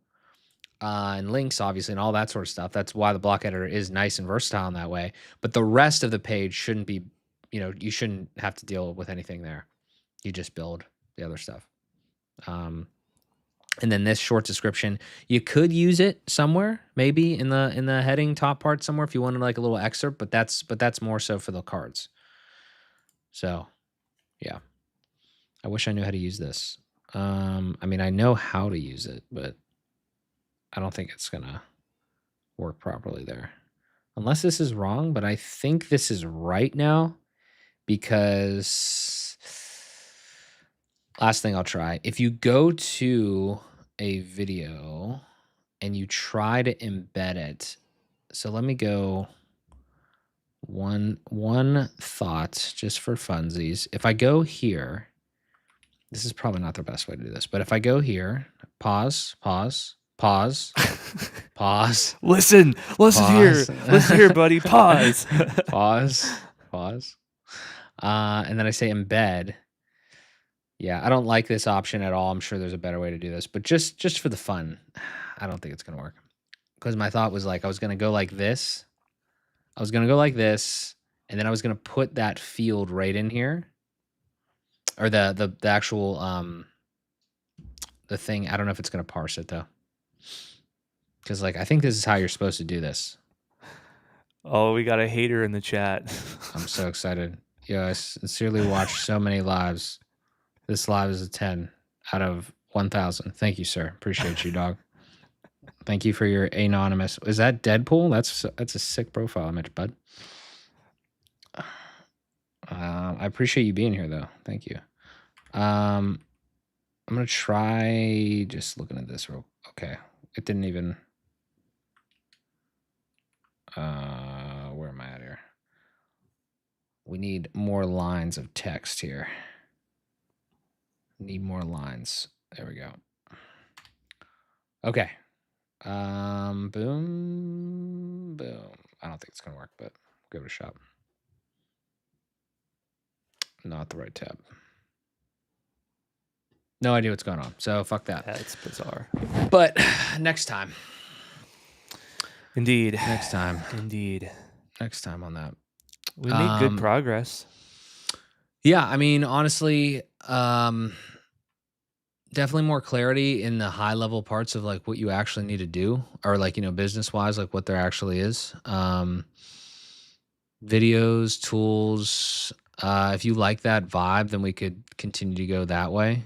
and links, obviously, and all that sort of stuff. That's why the block editor is nice and versatile in that way. But the rest of the page shouldn't be, you shouldn't have to deal with anything there. You just build the other stuff. And then this short description, you could use it somewhere, maybe in the heading top part somewhere if you wanted like a little excerpt, but that's more so for the cards. So, yeah. I wish I knew how to use this. I mean, I know how to use it, but I don't think it's gonna work properly there. Unless this is wrong, but I think this is right now because last thing I'll try. If you go to a video and you try to embed it, so let me go one thought just for funsies. If I go here, this is probably not the best way to do this, but if I go here, pause. Listen here, buddy. Pause. pause. And then I say embed. Yeah, I don't like this option at all. I'm sure there's a better way to do this, but just for the fun, I don't think it's going to work. Because my thought was like, I was going to go like this. And then I was going to put that field right in here. Or the actual, the thing. I don't know if it's going to parse it, though. Because, like, I think this is how you're supposed to do this. Oh, we got a hater in the chat. I'm so excited. Yeah, I sincerely watched so many lives. This live is a 10 out of 1,000. Thank you, sir. Appreciate you, dog. Thank you for your anonymous. Is that Deadpool? That's a sick profile image, bud. I appreciate you being here, though. Thank you. I'm gonna try just looking at this real. Okay, it didn't even. Where am I at here? We need more lines of text here. Need more lines. There we go. Okay. Boom, boom. I don't think it's gonna work, but give it a shot. Not the right tab. No idea what's going on. So fuck that. That's bizarre. But next time. Indeed. Next time. Indeed. Next time on that. We made good progress. Yeah, I mean, honestly, definitely more clarity in the high level parts of like what you actually need to do, or like, business wise, like what there actually is. Videos, tools. If you like that vibe, then we could continue to go that way.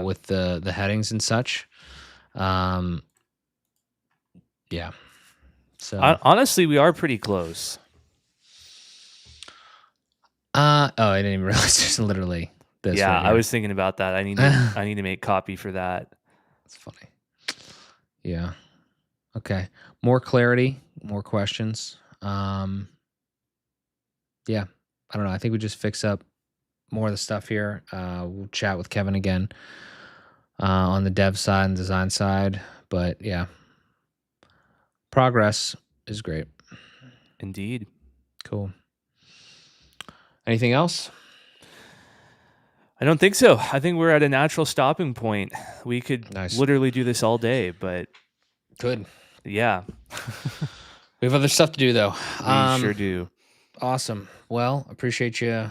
With the headings and such. Yeah. So honestly, we are pretty close. I didn't even realize there's literally this. Yeah, right I was thinking about that. I need to make copy for that. That's funny. Yeah. Okay. More clarity, more questions. Yeah. I don't know. I think we just fix up more of the stuff here. We'll chat with Kevin again on the dev side and design side. But yeah, progress is great. Indeed. Cool. Anything else? I don't think so. I think we're at a natural stopping point. We could Nice. literally do this all day, but Good. yeah, We have other stuff to do, though. we sure do. Awesome. Well, appreciate you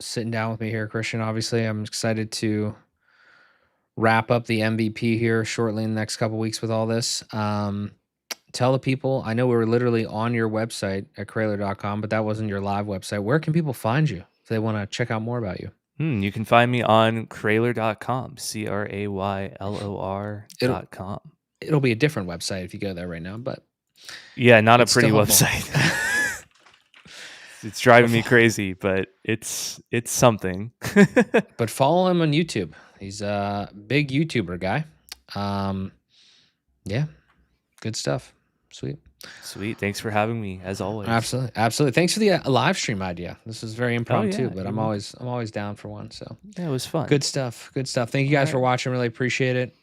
sitting down with me here, Christian. Obviously, I'm excited to wrap up the MVP here shortly in the next couple weeks with all this. Tell the people, I know we were literally on your website at Craylor.com, but that wasn't your live website. Where can people find you if they want to check out more about you? You can find me on Craylor.com, Craylor.com. It'll be a different website if you go there right now, but yeah, not a it's pretty still website. It's driving me crazy, but it's something. But follow him on YouTube. He's a big YouTuber guy. Yeah, good stuff. Sweet. Thanks for having me, as always. Absolutely. Thanks for the live stream idea. This is very impromptu, but you're I'm welcome. always down for one. So Yeah, it was fun. good stuff. Thank you guys for watching. Really appreciate it.